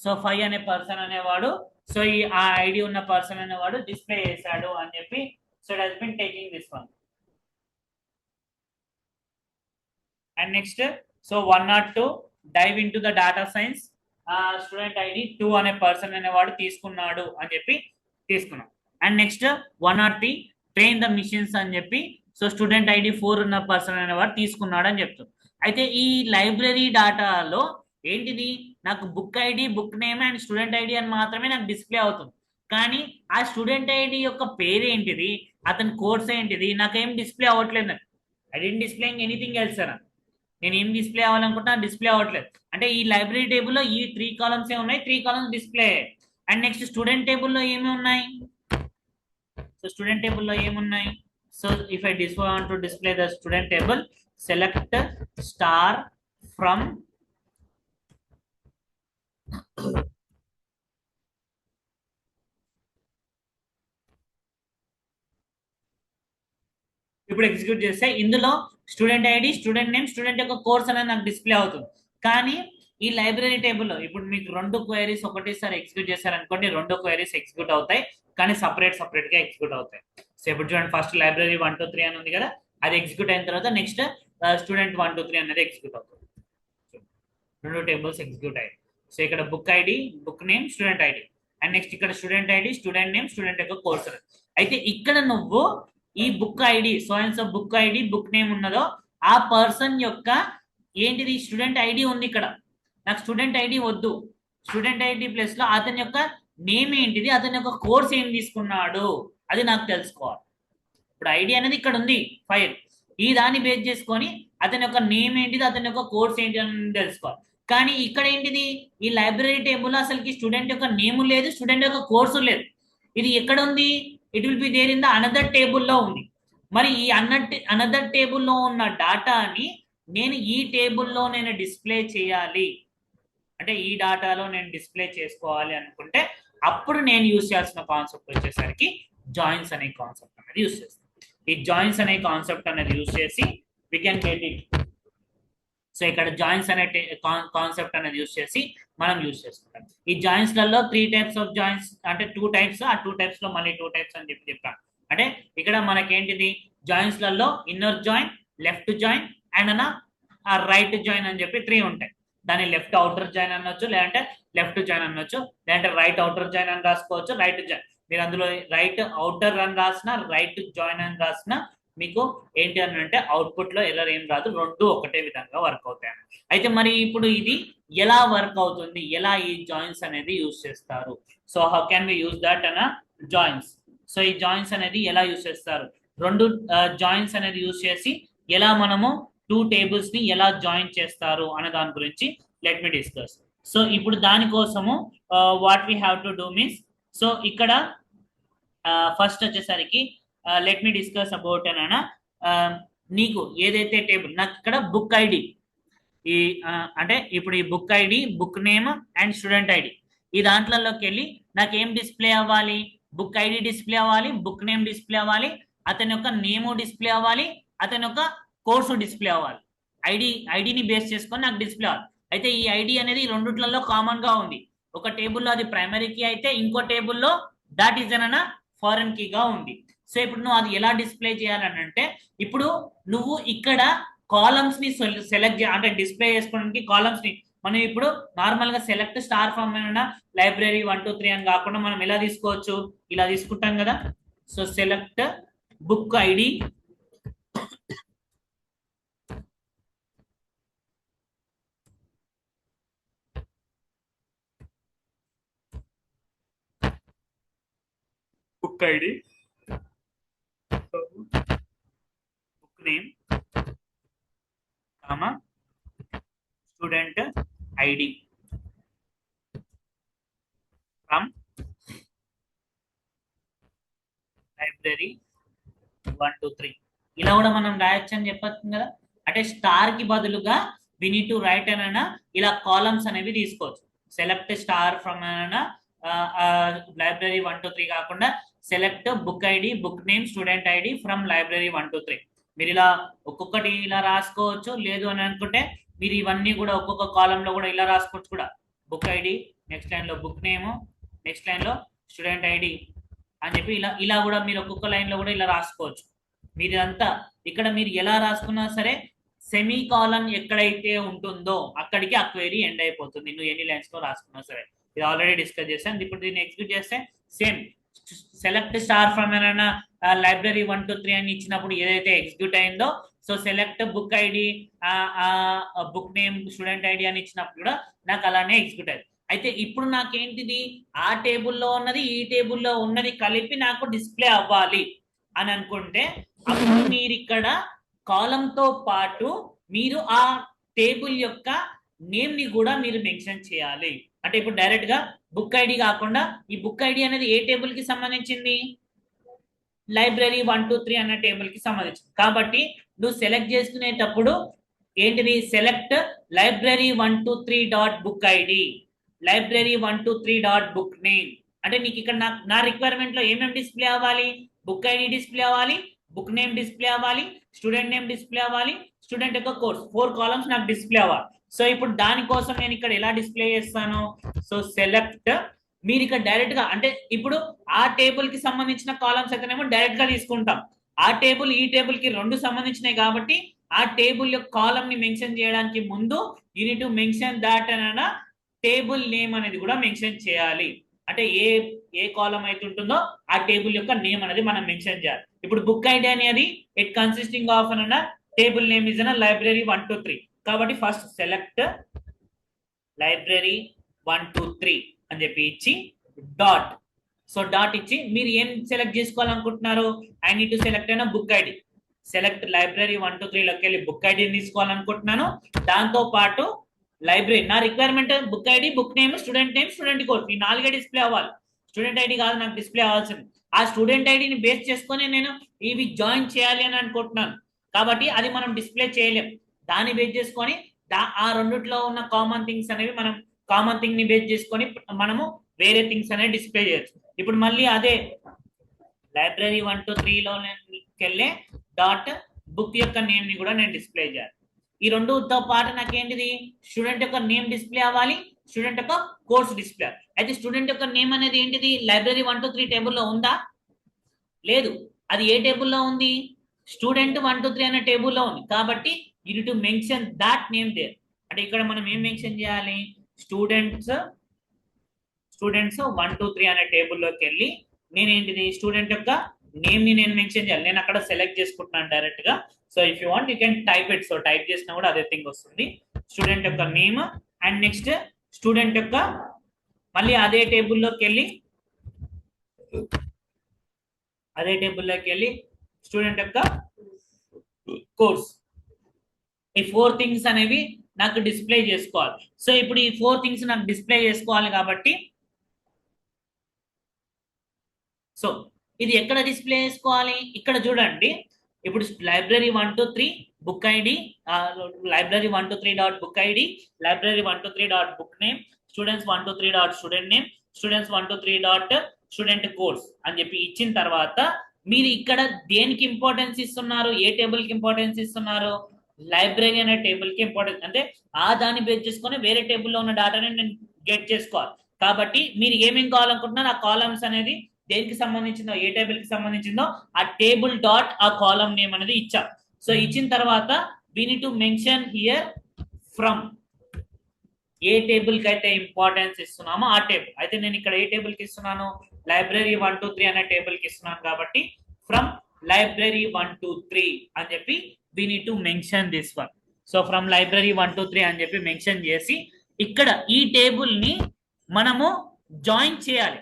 సో 5 అనే పర్సన్ అనేవాడు, సో ఈ ఆ ఐడి ఉన్న పర్సన్ అనేవాడు డిస్ప్లే చేశాడు అని చెప్పి so it has been taking this one. And next so 102 dive into the data science student ID 2 అనే పర్సన్ అనేవాడు తీసుకున్నాడు అని చెప్పి తీసుకున్నాం. And next 103 train the machines అని చెప్పి సో స్టూడెంట్ ఐడి 4 ఉన్న పర్సన్ అనేవాడు తీసుకున్నాడు అని చెప్తాం. అయితే ఈ లైబ్రరీ డాటాలో ఏంటిది నాకు book ID book name and student ID అని మాత్రమే నాకు డిస్ప్లే అవుతుంది. కానీ ఆ స్టూడెంట్ ఐడి యొక్క పేరు ఏంటిది, అతని కోర్స్ ఏంటిది నాకేం డిస్ప్లే అవ్వట్లేదు. I didn't displaying anything else అన్న. నేను ఏం డిస్ప్లే అవ్వాలనుకుంటున్నా డిస్ప్లే అవ్వట్లేదు. అంటే ఈ లైబ్రరీ టేబుల్లో ఈ 3 కాలమ్స్ ఏ ఉన్నాయి, 3 columns display. And next student టేబుల్లో ఏమి ఉన్నాయి, సో స్టూడెంట్ టేబుల్లో ఏమున్నాయి, so if I want to display the student table select star from ఇప్పుడు ఎగ్జిక్యూట్ చేస్తే ఇందులో student ID student name student యొక్క కోర్స్ అనేది నాకు డిస్ప్లే అవుతుంది. కానీ ఈ లైబ్రరీ టేబుల్లో ఇప్పుడు మీకు 2 క్వైరీస్ ఒకటేసారి ఎగ్జిక్యూట్ చేశారనుకోండి, 2 క్వైరీస్ ఎగ్జిక్యూట్ అవుతాయి కానీ సపరేట్ గా ఎగ్జిక్యూట్ అవుతాయి. సో ఇప్పుడు చూడండి ఫస్ట్ లైబ్రరీ 1 2 3 అని ఉంది కదా, అది ఎగ్జిక్యూట్ అయిన తర్వాత నెక్స్ట్ స్టూడెంట్ 1 2 3 అనేది ఎగ్జిక్యూట్ అవుతుంది. 2 టేబుల్స్ ఎగ్జిక్యూట్ అయ్యాయి. సో ఇక్కడ book ID book name student ID and next ఇక్కడ student ID student name student యొక్క కోర్స్. అయితే ఇక్కడ నువ్వు ఈ book ID so and so book ID book name ఉన్నదో ఆ పర్సన్ యొక్క ఏంటిది స్టూడెంట్ ఐడి ఉంది ఇక్కడ. నాకు స్టూడెంట్ ఐడి వద్దు, స్టూడెంట్ ఐడి ప్లేస్ లో అతని యొక్క నేమ్ ఏంటిది, అతని యొక్క కోర్స్ ఏం తీసుకున్నాడు అది నాకు తెలుసుకోవాలి. ఇప్పుడు ఐడి అనేది ఇక్కడ ఉంది ఫైల్, ఈ దాన్ని బేస్ చేసుకొని అతని యొక్క నేమ్ ఏంటిది అతని యొక్క కోర్స్ ఏంటి అని తెలుసుకోవాలి. కానీ ఇక్కడ ఏంటిది ఈ లైబ్రరీ టేబుల్ అసలుకి స్టూడెంట్ యొక్క నేమ్ లేదు, స్టూడెంట్ యొక్క కోర్సు లేదు. ఇది ఎక్కడ ఉంది, it will be there in the another టేబుల్లో ఉంది. మరి ఈ అనదర్ టేబుల్లో ఉన్న డాటాని నేను ఈ టేబుల్లో నేను డిస్ప్లే చేయాలి అంటే ఈ డాటాలో నేను డిస్ప్లే చేసుకోవాలి అనుకుంటే అప్పుడు నేను యూజ్ చేయాల్సిన కాన్సెప్ట్ వచ్చేసరికి జాయిన్స్ అనే కాన్సెప్ట్ అనేది యూజ్ చేస్తాను. ఈ జాయిన్స్ అనే కాన్సెప్ట్ అనేది యూజ్ చేసి we can get it. So ఇక్కడ జాయిన్స్ అనే కాన్సెప్ట్ అనేది యూజ్ చేసి మనం యూజ్ చేసుకుంటాం. ఈ జాయిన్స్ లలో 3 టైప్స్ ఆఫ్ జాయిన్స్ అంటే 2 టైప్స్, ఆ 2 టైప్స్ లో మళ్ళీ 2 టైప్స్ అని చెప్పాను. అంటే ఇక్కడ మనకేంటిది జాయిన్స్ లలో inner join, left join and right join అని చెప్పి 3 ఉంటాయి. దాన్ని లెఫ్ట్ అవుటర్ జాయిన్ అనొచ్చు, లేదంటే లెఫ్ట్ జాయిన్ అనొచ్చు, లేదంటే రైట్ అవుటర్ జాయిన్ అని రాసుకోవచ్చు, రైట్ జాయిన్. మీరు అందులో రైట్ అవుటర్ అని రాసిన రైట్ జాయిన్ అని రాసిన మీకు ఏంటి అని అంటే అవుట్పుట్ లో ఎర్రర్ ఏం రాదు, 2 ఒకటే విధంగా వర్క్ అవుతాయి. అయితే మరి ఇప్పుడు ఇది ఎలా వర్క్ అవుతుంది, ఎలా ఈ జాయిన్స్ అనేది యూజ్ చేస్తారు, so how can we use that అన్న జాయిన్స్. సో ఈ జాయిన్స్ అనేది ఎలా యూజ్ చేస్తారు, 2 జాయిన్స్ అనేది యూజ్ చేసి ఎలా మనము 2 టేబుల్స్ ని ఎలా జాయిన్ చేస్తారు అనే దాని గురించి లెట్ మీ డిస్కస్. సో ఇప్పుడు దానికోసము what we have to do means, so ఇక్కడ ఫస్ట్ వచ్చేసరికి లెట్ మీ డిస్కస్ అబౌట్ అన్న నీకు ఏదైతే టేబుల్ నాకు ఇక్కడ బుక్ ఐడి ఈ అంటే ఇప్పుడు ఈ book ID book name and student ID ఈ దాంట్లలోకి వెళ్ళి నాకు ఏం డిస్ప్లే అవ్వాలి, బుక్ ఐడి డిస్ప్లే అవ్వాలి, బుక్ నేమ్ డిస్ప్లే అవ్వాలి, అతని యొక్క నేము డిస్ప్లే అవ్వాలి, అతని యొక్క కోర్సు డిస్ప్లే అవ్వాలి. ఐడిని బేస్ చేసుకొని నాకు డిస్ప్లే అవ్వాలి. అయితే ఈ ఐడి అనేది రెండిట్లలో కామన్ గా ఉంది. ఒక టేబుల్లో అది ప్రైమరీ కీ అయితే ఇంకో టేబుల్లో దాట్ ఈజ్ అన్న ఫారెన్ కీగా ఉంది. సో ఇప్పుడు నువ్వు అది ఎలా డిస్ప్లే చేయాలని అంటే ఇప్పుడు నువ్వు ఇక్కడ కాలమ్స్ ని సెలెక్ట్ అంటే డిస్ప్లే చేసుకోవడానికి కాలమ్స్ ని మనం ఇప్పుడు నార్మల్ గా సెలెక్ట్ స్టార్ ఫ్రమ్ లైబ్రరీ 1 2 3 అని కాకుండా మనం ఎలా తీసుకోవచ్చు, ఇలా తీసుకుంటాం కదా. So select book ID book ID, book name, comma, student ID from library 1 2 3 ఇలా కూడా మనం రాయొచ్చు అని చెప్పొచ్చు కదా. అంటే స్టార్ కి బదులుగా వి నీడ్ టు రైట్ అన్న ఇలా కాలమ్స్ అనేవి తీసుకోవచ్చు. సెలెక్ట్ స్టార్ ఫ్రమ్ అన్న లైబ్రరీ 1 2 3 కాకుండా select book ID book name student ID from library 1 2 3 మీరు ఇలా ఒక్కొక్కటి ఇలా రాసుకోవచ్చు. లేదు అని అనుకుంటే మీరు ఇవన్నీ కూడా ఒక్కొక్క కాలం లో కూడా ఇలా రాసుకోవచ్చు కూడా. బుక్ ఐడి నెక్స్ట్ లైన్ లో బుక్ నేమ్ నెక్స్ట్ లైన్ లో స్టూడెంట్ ఐడి అని చెప్పి ఇలా కూడా మీరు ఒక్కొక్క లైన్ లో కూడా ఇలా రాసుకోవచ్చు. మీరు అంతా ఇక్కడ మీరు ఎలా రాసుకున్నా సరే సెమీ కాలన్ ఎక్కడైతే ఉంటుందో అక్కడికి ఆ క్వెరీ ఎండ్ అయిపోతుంది, నువ్వు ఎన్ని లైన్స్ లో రాసుకున్నా సరే. ఇది ఆల్రెడీ డిస్కస్ చేశాను. ఇప్పుడు దీన్ని ఎగ్జిక్యూట్ చేస్తే సేమ్ సెలెక్ట్ స్టార్ ఫ్రమ్ ఏమైనా లైబ్రరీ 1 to 3 అని ఇచ్చినప్పుడు ఏదైతే ఎగ్జిక్యూట్ అయిందో, so select book ID, book name, student ID అని ఇచ్చినప్పుడు కూడా నాకు అలానే ఎగ్జిక్యూట్ అయింది. అయితే ఇప్పుడు నాకేంటిది, ఆ టేబుల్లో ఉన్నది ఈ టేబుల్లో ఉన్నది కలిపి నాకు డిస్ప్లే అవ్వాలి అని అనుకుంటే అప్పుడు మీరు ఇక్కడ కాలంతో పాటు మీరు ఆ టేబుల్ యొక్క నేమ్ ని కూడా మీరు మెన్షన్ చేయాలి. అంటే ఇప్పుడు డైరెక్ట్ గా బుక్ ఐడి కాకుండా ఈ బుక్ ఐడి అనేది ఏ టేబుల్ కి సంబంధించింది, లైబ్రరీ 1 to 3 అన్న టేబుల్ కి సంబంధించింది. కాబట్టి నువ్వు సెలెక్ట్ చేసుకునేటప్పుడు ఏంటిది, select library 1 to 3 dot book ID, library 1 to 3 dot book name. అంటే నీకు ఇక్కడ నా రిక్వైర్మెంట్ లో ఏమేమి డిస్ప్లే అవ్వాలి, బుక్ ఐడి డిస్ప్లే అవ్వాలి, బుక్ నేమ్ డిస్ప్లే అవ్వాలి, స్టూడెంట్ నేమ్ డిస్ప్లే అవ్వాలి, స్టూడెంట్ యొక్క కోర్స్, 4 కాలమ్స్ నాకు డిస్ప్లే అవ్వాలి. సో ఇప్పుడు దానికోసం నేను ఇక్కడ ఎలా డిస్ప్లే చేస్తాను, సో సెలెక్ట్, మీరు ఇక్కడ డైరెక్ట్ గా అంటే ఇప్పుడు ఆ టేబుల్ కి సంబంధించిన కాలమ్స్ అయితేనేమో డైరెక్ట్ గా తీసుకుంటాం, ఆ టేబుల్ ఈ టేబుల్ కి రెండు సంబంధించినాయి కాబట్టి ఆ టేబుల్ యొక్క కాలమ్ ని మెన్షన్ చేయడానికి ముందు యూనిట్ టు మెన్షన్ దాట్ అన్న టేబుల్ నేమ్ అనేది కూడా మెన్షన్ చేయాలి. అంటే ఏ కాలం అయితే ఉంటుందో ఆ టేబుల్ యొక్క నేమ్ అనేది మనం మెన్షన్ చేయాలి. ఇప్పుడు బుక్ ఐడి అనేది ఇట్ కన్సిస్టింగ్ ఆఫ్ అన్న టేబుల్ నేమ్ ఇస్ అన్న లైబ్రరీ 1 to 3. కాబట్టి ఫస్ట్ సెలెక్ట్ లైబ్రరీ 1 to 3 అని చెప్పి ఇచ్చి డాట్, సో డాట్ ఇచ్చి మీరు ఏం సెలెక్ట్ చేసుకోవాలనుకుంటున్నారు, ఐ నీడ్ టు సెలెక్ట్ అయిన book ID, select library 1 to 3 లోకి వెళ్ళి బుక్ ఐడిని తీసుకోవాలనుకుంటున్నాను. దాంతో పాటు లైబ్రరీ, నా requirement book ID, book name, student name, student course, ఈ 4 డిస్ప్లే అవ్వాలి. స్టూడెంట్ ఐడి కాదు నాకు డిస్ప్లే అవ్వాల్సింది, ఆ స్టూడెంట్ ఐడిని బేస్ చేసుకొని నేను ఇవి జాయిన్ చేయాలి అని అనుకుంటున్నాను. కాబట్టి అది మనం డిస్ప్లే చేయలేం, దాన్ని బేస్ చేసుకొని ఆ రెండిట్లో ఉన్న కామన్ థింగ్స్ అనేవి మనం కామన్ థింగ్ ని బేస్ చేసుకొని మనము వేరే థింగ్స్ అనేవి డిస్ప్లే చేయొచ్చు. ఇప్పుడు మళ్ళీ అదే లైబ్రరీ 1 to 3 లోకి వెళ్ళే డాట్ బుక్ యొక్క నేమ్ ని కూడా నేను డిస్ప్లే చేయాలి. ఈ రెండుతో పాటు నాకేంటిది, స్టూడెంట్ యొక్క నేమ్ డిస్ప్లే అవ్వాలి, స్టూడెంట్ యొక్క కోర్స్ డిస్ప్లే. అయితే స్టూడెంట్ యొక్క నేమ్ అనేది ఏంటిది, లైబ్రరీ 1 to 3 టేబుల్లో ఉందా, లేదు. అది ఏ టేబుల్లో ఉంది, స్టూడెంట్ 1 to 3 అనే టేబుల్లో ఉంది. కాబట్టి you need to mention that name there. అంటే ఇక్కడ మనం ఏం మెన్షన్ చేయాలి, స్టూడెంట్స్ 1 to 3 అనే టేబుల్లోకి వెళ్ళి నేనేంటిది, స్టూడెంట్ యొక్క నేమ్ ని నేను మెన్షన్ చేయాలి. నేను అక్కడ సెలెక్ట్ చేసుకుంటున్నాను డైరెక్ట్ గా. So if you want you can type it, so type చేసినా కూడా అదే థింగ్ వస్తుంది, స్టూడెంట్ యొక్క నేమ్ అండ్ నెక్స్ట్ స్టూడెంట్ యొక్క మళ్ళీ అదే టేబుల్లోకి వెళ్ళి స్టూడెంట్ యొక్క కోర్స్, ఈ 4 థింగ్స్ అనేవి నాకు డిస్ప్లే చేసుకోవాలి. సో ఇప్పుడు ఈ 4 థింగ్స్ నాకు డిస్ప్లే చేసుకోవాలి కాబట్టి సో ఇది ఎక్కడ డిస్ప్లే చేసుకోవాలి, ఇక్కడ చూడండి. ఇప్పుడు library 1 to 3 book ID, library 1 to 3 dot book ID, library 1 to 3 dot book name, students 1 to 3 dot student name, students 1 to 3 dot student course అని చెప్పి ఇచ్చిన తర్వాత మీరు ఇక్కడ దేనికి ఇంపార్టెన్స్ ఇస్తున్నారు, ఏ టేబుల్ కి ఇంపార్టెన్స్ ఇస్తున్నారు, లైబ్రరీ అనే టేబుల్ కి ఇంపార్టెన్స్. అంటే ఆ దాన్ని బేస్ చేసుకొని వేరే టేబుల్లో ఉన్న డాటాని నేను గెట్ చేసుకోవాలి. కాబట్టి మీరు ఏమేమి కావాలనుకుంటున్నారు, ఆ కాలమ్స్ అనేది దేనికి సంబంధించిందో, ఏ టేబుల్ కి సంబంధించిందో ఆ టేబుల్ డాట్ ఆ కాలమ్ నేమ్ అనేది ఇచ్చాం. సో ఇచ్చిన తర్వాత we need to mention here from, A table కి అయితే ఇంపార్టెన్స్ ఇస్తున్నామో ఆ టేబుల్. అయితే నేను ఇక్కడ ఏ టేబుల్ కి ఇస్తున్నాను, లైబ్రరీ 1 to 3 అనే టేబుల్ కి ఇస్తున్నాను. కాబట్టి ఫ్రమ్ లైబ్రరీ 1 to 3 అని చెప్పి we need to mention this one. So from library 1 to 3 అని చెప్పి మెన్షన్ చేసి ఇక్కడ ఈ టేబుల్ ని మనము జాయిన్ చేయాలి.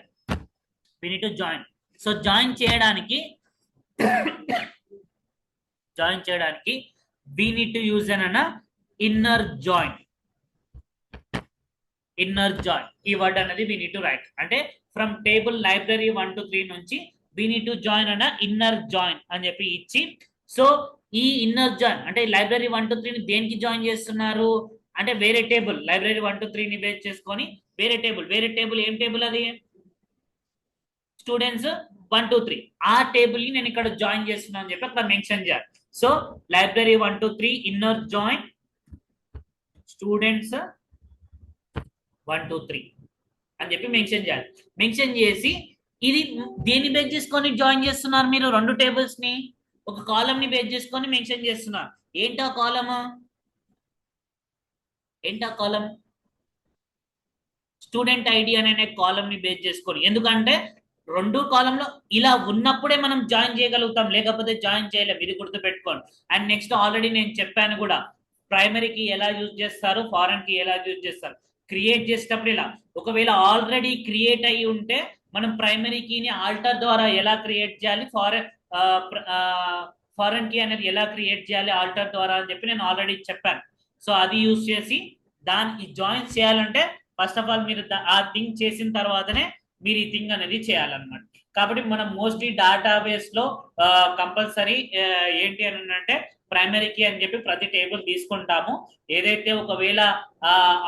we need to join. So join చేయడానికి we need to use an inner join. ఈ వర్డ్ అనేది we need to write. అంటే ఫ్రమ్ టేబుల్ లైబ్రరీ 1 to 3 నుంచి we need to join అన్న ఇన్నర్ జాయిన్ అని చెప్పి ఇచ్చి, సో ఈ ఇన్నర్ జాయిన్ అంటే లైబ్రరీ 1 to 3 ని దేనికి జాయిన్ చేస్తున్నారు అంటే వేరే టేబుల్, లైబ్రరీ 1 to 3 ని బేస్ చేసుకొని వేరే టేబుల్ ఏం టేబుల్ అది, స్టూడెంట్స్ 1 to 3 ఆ టేబుల్ ని నేను ఇక్కడ జాయిన్ చేస్తున్నాను అని చెప్పి అక్కడ మెన్షన్ చేయాలి. So library 1 to 3 inner join students 1 to 3 అని చెప్పి మెన్షన్ చేయాలి. మెన్షన్ చేసి ఇది దేన్ని బేస్ చేసుకొని జాయిన్ చేస్తున్నారు మీరు, రెండు టేబుల్స్ ని ఒక కాలమ్ ని బేస్ చేసుకొని మెన్షన్ చేస్తున్నారు. ఏంటో కాలమ్, ఏంటా కాలం? స్టూడెంట్ ఐడి అనే కాలం ని బేస్ చేసుకొని, ఎందుకంటే రెండు కాలంలో ఇలా ఉన్నప్పుడే మనం జాయిన్ చేయగలుగుతాం, లేకపోతే జాయిన్ చేయలేం, ఇది గుర్తుపెట్టుకోండి. అండ్ నెక్స్ట్ ఆల్రెడీ నేను చెప్పాను కూడా, ప్రైమరీకి ఎలా యూజ్ చేస్తారు, ఫారెన్ కి ఎలా యూజ్ చేస్తారు. క్రియేట్ చేసేటప్పుడు ఇలా, ఒకవేళ ఆల్రెడీ క్రియేట్ అయ్యి ఉంటే మనం ప్రైమరీ కీని ఆల్టర్ ద్వారా ఎలా క్రియేట్ చేయాలి, ఫారెన్ కీ అనేది ఎలా క్రియేట్ చేయాలి ఆల్టర్ ద్వారా అని చెప్పి నేను ఆల్రెడీ చెప్పాను. సో అది యూజ్ చేసి దానికి జాయిన్ చేయాలంటే ఫస్ట్ ఆఫ్ ఆల్ మీరు ఆ థింగ్ చేసిన తర్వాతనే మీరు ఈ థింగ్ అనేది చేయాలన్నమాట. కాబట్టి మనం మోస్ట్లీ డేటాబేస్ లో కంపల్సరీ ఏంటి అని అంటే ప్రైమరీ కీ అని చెప్పి ప్రతి టేబుల్ తీసుకుంటాము. ఏదైతే ఒకవేళ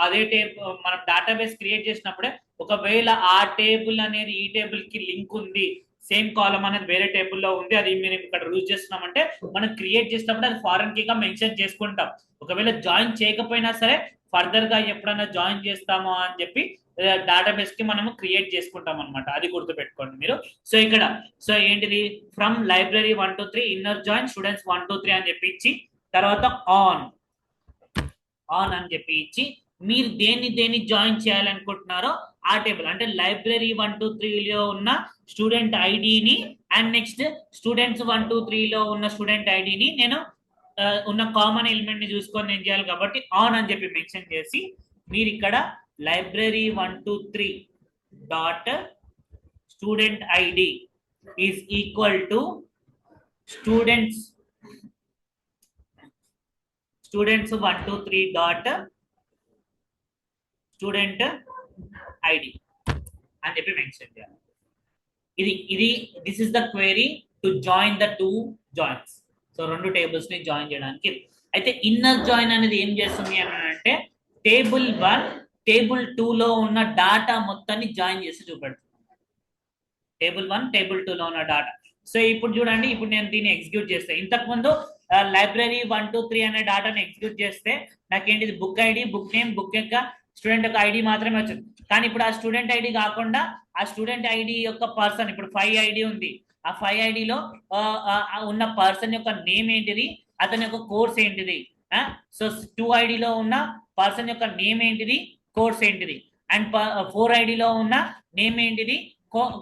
అదే టేబుల్ మనం డేటాబేస్ క్రియేట్ చేసినప్పుడే ఒకవేళ ఆ టేబుల్ అనేది ఈ టేబుల్ కి లింక్ ఉంది, సేమ్ కాలం అనేది వేరే టేబుల్లో ఉంది, అది మేము ఇక్కడ యూజ్ చేస్తున్నామంటే మనం క్రియేట్ చేసినప్పుడు అది ఫారెన్ కీగా మెన్షన్ చేసుకుంటాం. ఒకవేళ జాయిన్ చేయకపోయినా సరే ఫర్దర్ గా ఎప్పుడైనా జాయిన్ చేస్తామో అని చెప్పి డేటాబేస్ కి మనము క్రియేట్ చేసుకుంటాం అనమాట. అది గుర్తుపెట్టుకోండి మీరు. సో ఇక్కడ సో ఏంటిది, from library 1 to 3 inner join students 1 to 3 అని చెప్పి ఇచ్చి, తర్వాత ఆన్ అని చెప్పి ఇచ్చి, మీరు దేన్ని జాయిన్ చేయాలనుకుంటున్నారో ఆ టేబుల్ అంటే లైబ్రరీ 1 to 3 లో ఉన్న స్టూడెంట్ ఐడిని అండ్ నెక్స్ట్ స్టూడెంట్స్ 1 to 3 లో ఉన్న స్టూడెంట్ ఐడిని నేను ఉన్న కామన్ ఎలిమెంట్ ని చూసుకొని నేను చేయాలి కాబట్టి ఆన్ అని చెప్పి మెన్షన్ చేసి, మీరు ఇక్కడ library 1 to 3 dot student ID is equal to students 1 to 3 dot student ID అని చెప్పి మెన్షన్ చేయాలి. ఇది this is the query to join the two joins. So రెండు టేబుల్స్ ని జాయిన్ చేయడానికి. అయితే ఇన్నర్ జాయిన్ అనేది ఏం చేస్తుంది అని అంటే టేబుల్ 1 టేబుల్ 2 లో ఉన్న డాటా మొత్తాన్ని జాయిన్ చేసి చూపెడుతుంది. టేబుల్ 1 టేబుల్ 2 లో ఉన్న డాటా. సో ఇప్పుడు చూడండి, ఇప్పుడు నేను దీన్ని ఎగ్జిక్యూట్ చేస్తే, ఇంతకు ముందు లైబ్రరీ 1 to 3 అనే డాటాని ఎగ్జిక్యూట్ చేస్తే నాకేంటిది book ID, book name, book యొక్క స్టూడెంట్ యొక్క ఐడి మాత్రమే వచ్చింది. కానీ ఇప్పుడు ఆ స్టూడెంట్ ఐడి కాకుండా ఆ స్టూడెంట్ ఐడి యొక్క పర్సన్, ఇప్పుడు 5 ఐడి ఉంది, ఆ 5 ఐడిలో ఉన్న పర్సన్ యొక్క నేమ్ ఏంటిది, అతని యొక్క కోర్స్ ఏంటిది. సో 2 ఐడిలో ఉన్న పర్సన్ యొక్క నేమ్ ఏంటిది, కోర్స్ ఏంటిది, అండ్ 4 ఐడిలో ఉన్న నేమ్ ఏంటిది,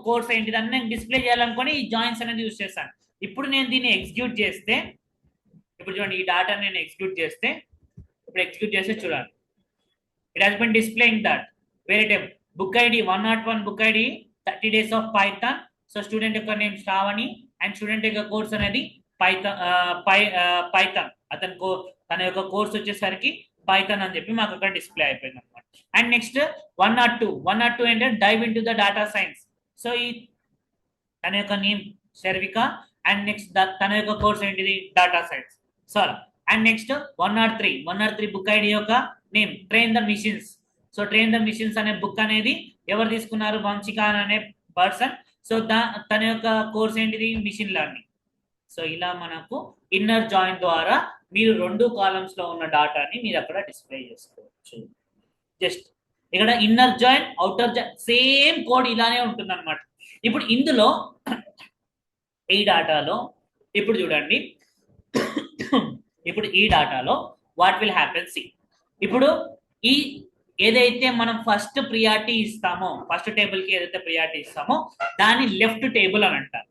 కోర్స్ ఏంటిది అని నేను డిస్ప్లే చేయాలనుకొని ఈ జాయిన్స్ అనేది యూజ్ చేస్తాను. ఇప్పుడు నేను దీన్ని ఎగ్జిక్యూట్ చేస్తే, ఇప్పుడు చూడండి ఈ డాటా నేను ఎగ్జిక్యూట్ చేస్తే, ఇప్పుడు ఎగ్జిక్యూట్ చేస్తే చూడండి, it has been displaying that వేరే type book ID 101 book ID 30 days of Python. So student యొక్క నేమ్ శ్రావణి అండ్ స్టూడెంట్ యొక్క కోర్స్ అనేది పైథాన్. తన యొక్క కోర్స్ వచ్చేసరికి పైథాన్ అని చెప్పి మాకు అక్కడ డిస్ప్లే అయిపోయింది అనమాట. అండ్ నెక్స్ట్ 102 ఏంటంటే dive into the data science. So ఈ తన యొక్క నేమ్ శర్విక అండ్ నెక్స్ట్ తన యొక్క కోర్స్ ఏంటిది data science. So and next 103 book ID యొక్క name train the machines. So train the machines అనే బుక్ అనేది ఎవరు తీసుకున్నారు, వంశిక అనే పర్సన్. సో తన యొక్క కోర్స్ ఏంటిది మిషన్ లెర్నింగ్. సో ఇలా మనకు ఇన్నర్ జాయిన్ ద్వారా మీరు రెండు కాలమ్స్ లో ఉన్న డాటాని మీరు అక్కడ డిస్ప్లే చేసుకోవచ్చు. జస్ట్ ఇక్కడ inner join outer join same code ఇలానే ఉంటుంది అనమాట. ఇప్పుడు ఇందులో ఈ డాటాలో ఇప్పుడు చూడండి, ఇప్పుడు ఈ డాటాలో వాట్ విల్ హ్యాపెన్ సి, ఇప్పుడు ఈ ఏదైతే మనం ఫస్ట్ ప్రియారిటీ ఇస్తామో, ఫస్ట్ టేబుల్ కి ఏదైతే ప్రియారిటీ ఇస్తామో దాన్ని లెఫ్ట్ టేబుల్ అని అంటారు.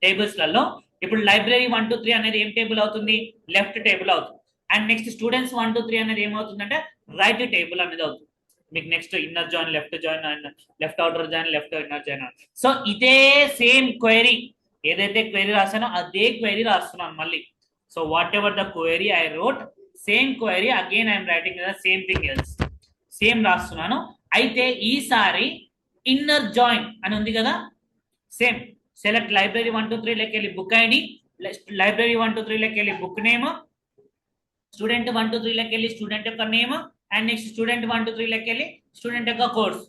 టేబుల్స్ లలో ఇప్పుడు లైబ్రరీ 1 to 3 అనేది ఏం టేబుల్ అవుతుంది, లెఫ్ట్ టేబుల్ అవుతుంది. అండ్ నెక్స్ట్ స్టూడెంట్స్ 1 to 3 అనేది ఏమవుతుందంటే రైట్ టేబుల్ అనేది అవుతుంది. మీకు next inner join, left join, left outer join, left inner join. So ఇదే సేమ్ క్వైరీ, ఏదైతే క్వైరీ రాసానో అదే క్వైరీ రాస్తున్నాను మళ్ళీ. So whatever the query I wrote, same query again I'm writing same thing else, same రాస్తున్నాను. అయితే ఈసారి inner join అని ఉంది కదా, సేమ్ సెలెక్ట్ లైబ్రరీ 1 to 3 లెక్కెళ్ళి బుక్ ఐడి, లైబ్రరీ 1 to 3 లెక్కెళ్ళి బుక్ నేమ్, స్టూడెంట్ 1 to 3 లెక్కెళ్ళి స్టూడెంట్ యొక్క name, and next student 1 to 3 లెక్కెళ్ళి స్టూడెంట్ యొక్క కోర్స్.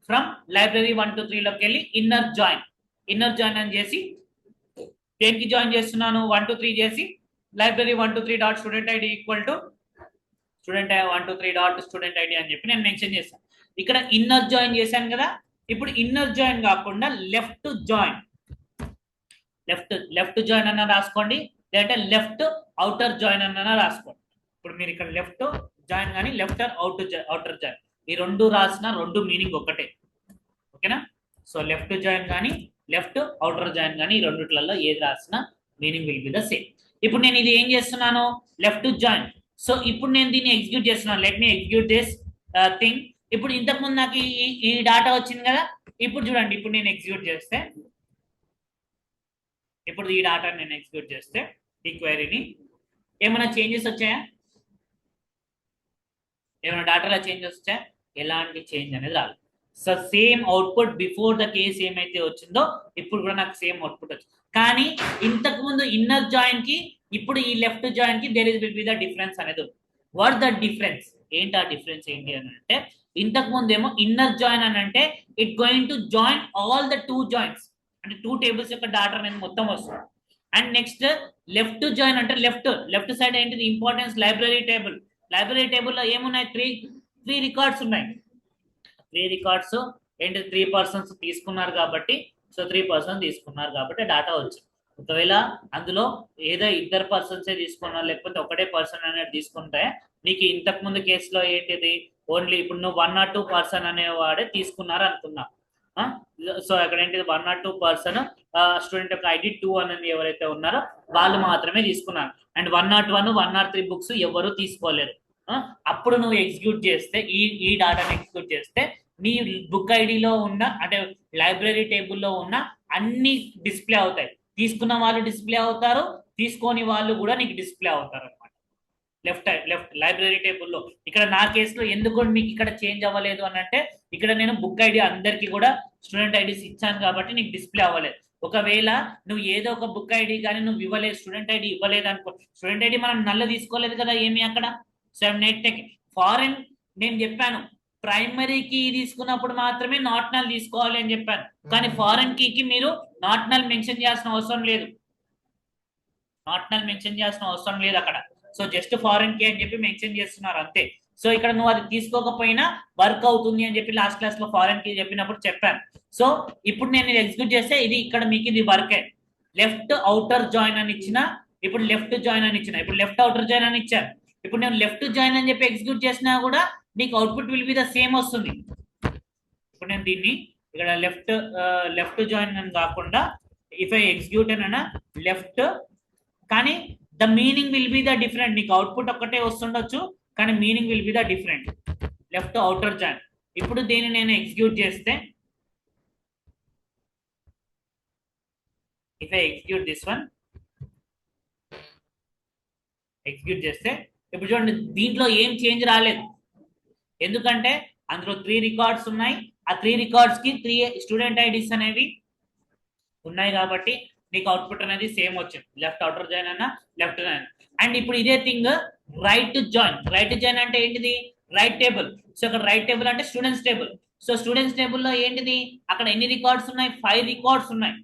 ఫ్రమ్ లైబ్రరీ 1 to 3 లోకి ఇన్నర్ జాయిన్ అని చేసి దేనికి జాయిన్ చేస్తున్నాను, 1 to 3 చేసి library 1 to 3 dot student ID equal to student 1 to 3 dot student ID అని చెప్పి నేను మెన్షన్ చేశాను. ఇక్కడ ఇన్నర్ జాయిన్ చేశాను కదా, ఇప్పుడు ఇన్నర్ జాయిన్ కాకుండా లెఫ్ట్ జాయిన్ అన్న రాసుకోండి, లేదంటే లెఫ్ట్ అవుటర్ జాయిన్ అన్న రాసుకోండి. ఇప్పుడు మీరు ఇక్కడ లెఫ్ట్ జాయిన్ కానీ లెఫ్ట్ ఆర్ అవుటర్ జాయిన్, ఈ రెండు రాసిన రెండు మీనింగ్ ఒకటే. ఓకేనా? సో లెఫ్ట్ జాయిన్ కానీ లెఫ్ట్ అవుటర్ జాయిన్ కానీ ఈ రెండిట్లలో ఏది రాసినా meaning will be the same. ఇప్పుడు నేను ఇది ఏం చేస్తున్నాను, లెఫ్ట్ జాయిన్. సో ఇప్పుడు నేను దీన్ని ఎగ్జిక్యూట్ చేస్తున్నాను. Let me execute this thing. ఇప్పుడు ఇంతకుముందు నాకు ఈ డాటా వచ్చింది కదా. ఇప్పుడు చూడండి, ఇప్పుడు నేను ఎగ్జిక్యూట్ చేస్తే, ఇప్పుడు ఈ డాటా నేను ఎగ్జిక్యూట్ చేస్తే ఈ క్వైరీని ఏమైనా చేంజెస్ వచ్చాయా? ఏమైనా డాటాలో చేంజెస్ వచ్చాయా? ఎలాంటి చేంజ్ అనేది రాదు. So same output before the case ఏమైతే వచ్చిందో ఇప్పుడు కూడా నాకు సేమ్ అవుట్పుట్ వచ్చింది. కానీ ఇంతకు ముందు ఇన్నర్ జాయిన్ కి ఇప్పుడు ఈ లెఫ్ట్ జాయిన్ కి there is will be the difference అనేది. వాట్ ద డిఫరెన్స్ ఏంటి? ఆ డిఫరెన్స్ ఏంటి అని అంటే, ఇంతకు ముందు ఏమో ఇన్నర్ జాయిన్ అని అంటే it going to join all the two joins, అంటే టూ టేబుల్స్ యొక్క డాటా అనేది మొత్తం వస్తుంది. అండ్ నెక్స్ట్ లెఫ్ట్ జాయిన్ అంటే లెఫ్ట్ సైడ్ ఏంటిది ఇంపార్టెన్స్ లైబ్రరీ టేబుల్. లైబ్రరీ టేబుల్లో ఏమున్నాయి? త్రీ రికార్డ్స్ ఉన్నాయి. 3 రికార్డ్స్ ఏంటి? 3 పర్సన్స్ తీసుకున్నారు కాబట్టి, సో 3 పర్సన్స్ తీసుకున్నారు కాబట్టి డాటా వచ్చింది. ఒకవేళ అందులో ఏదో ఇద్దరు పర్సన్సే తీసుకున్నారు లేకపోతే ఒకటే పర్సన్ అనేది తీసుకుంటే నీకు ఇంతకు ముందు కేసులో ఏంటిది ఓన్లీ ఇప్పుడు నువ్వు 1 or 2 పర్సన్ అనేవాడే తీసుకున్నారు అనుకున్నా. సో అక్కడ ఏంటిది 1 or 2 పర్సన్ స్టూడెంట్ యొక్క ఐడి 2 అని ఎవరైతే ఉన్నారో వాళ్ళు మాత్రమే తీసుకున్నారు. అండ్ 101, 1 or 3 బుక్స్ ఎవరు తీసుకోలేరు. అప్పుడు నువ్వు ఎగ్జిక్యూట్ చేస్తే ఈ డాటాని ఎగ్జిక్యూట్ చేస్తే నీ బుక్ ఐడిలో ఉన్న అంటే లైబ్రరీ టేబుల్లో ఉన్న అన్ని డిస్ప్లే అవుతాయి. తీసుకున్న వాళ్ళు డిస్ప్లే అవుతారు, తీసుకోని వాళ్ళు కూడా నీకు డిస్ప్లే అవుతారు అనమాట. లెఫ్ట్ లైబ్రరీ టేబుల్లో. ఇక్కడ నా కేసులో ఎందుకు మీకు ఇక్కడ చేంజ్ అవ్వలేదు అని అంటే, ఇక్కడ నేను బుక్ ఐడి అందరికి కూడా స్టూడెంట్ ఐడీస్ ఇచ్చాను కాబట్టి నీకు డిస్ప్లే అవ్వలేదు. ఒకవేళ నువ్వు ఏదో ఒక బుక్ ఐడి కానీ నువ్వు ఇవ్వలేదు, స్టూడెంట్ ఐడి ఇవ్వలేదు అనుకో, స్టూడెంట్ ఐడి మనం నల్ల తీసుకోలేదు కదా ఏమి అక్కడ. సో నెట్ టెక్ ఫారెన్ నేను చెప్పాను ప్రైమరీ కీ తీసుకున్నప్పుడు మాత్రమే నాట్ నల్ తీసుకోవాలి అని చెప్పాను. కానీ ఫారెన్ కీకి మీరు నాట్ నల్ మెన్షన్ చేయాల్సిన అవసరం లేదు. నాట్ నల్ మెన్షన్ చేయాల్సిన అవసరం లేదు అక్కడ. సో జస్ట్ ఫారెన్ కీ అని చెప్పి మెన్షన్ చేస్తున్నారు అంతే. సో ఇక్కడ నువ్వు అది తీసుకోకపోయినా వర్క్ అవుతుంది అని చెప్పి లాస్ట్ క్లాస్ లో ఫారెన్ కీ చెప్పినప్పుడు చెప్పాను. సో ఇప్పుడు నేను ఇది ఎగ్జిక్యూట్ చేస్తే ఇది ఇక్కడ మీకు ఇది వర్క్. లెఫ్ట్ అవుటర్ జాయిన్ అని ఇచ్చిన, ఇప్పుడు లెఫ్ట్ జాయిన్ అని ఇచ్చిన, ఇప్పుడు లెఫ్ట్ అవుటర్ జాయిన్ అని ఇచ్చాను. ఇప్పుడు నేను లెఫ్ట్ జాయిన్ అని చెప్పి ఎగ్జిక్యూట్ చేసినా కూడా నీకు output will be the same వస్తుంది. ఇప్పుడు నేను దీన్ని ఇక్కడ లెఫ్ట్ జాయిన్ అని కాకుండా ఇఫ్ ఐ ఎగ్జిక్యూట్ అన్న లెఫ్ట్, కానీ the meaning will be the different. నీకు అవుట్పుట్ ఒక్కటే వస్తుండొచ్చు కానీ meaning will be the different. Left outer join. ఇప్పుడు దీన్ని నేను ఎగ్జిక్యూట్ చేస్తే, if I execute this one, execute చేస్తే ఇప్పుడు చూడండి దీంట్లో ఏం చేంజ్ రాలేదు. ఎందుకంటే అందులో 3 రికార్డ్స్ ఉన్నాయి. ఆ 3 రికార్డ్స్ కి 3 స్టూడెంట్ ఐడీస్ అనేవి ఉన్నాయి కాబట్టి నీకు అవుట్పుట్ అనేది సేమ్ వచ్చింది. లెఫ్ట్ అవుటర్ జాయిన్ అన్న లెఫ్ట్ జాయిన్. అండ్ ఇప్పుడు ఇదే thing right join. Right join అంటే ఏంటిది? Right table. సో ఇక్కడ రైట్ టేబుల్ అంటే స్టూడెంట్స్ టేబుల్. సో స్టూడెంట్స్ టేబుల్లో ఏంటిది అక్కడ ఎన్ని రికార్డ్స్ ఉన్నాయి? 5 రికార్డ్స్ ఉన్నాయి.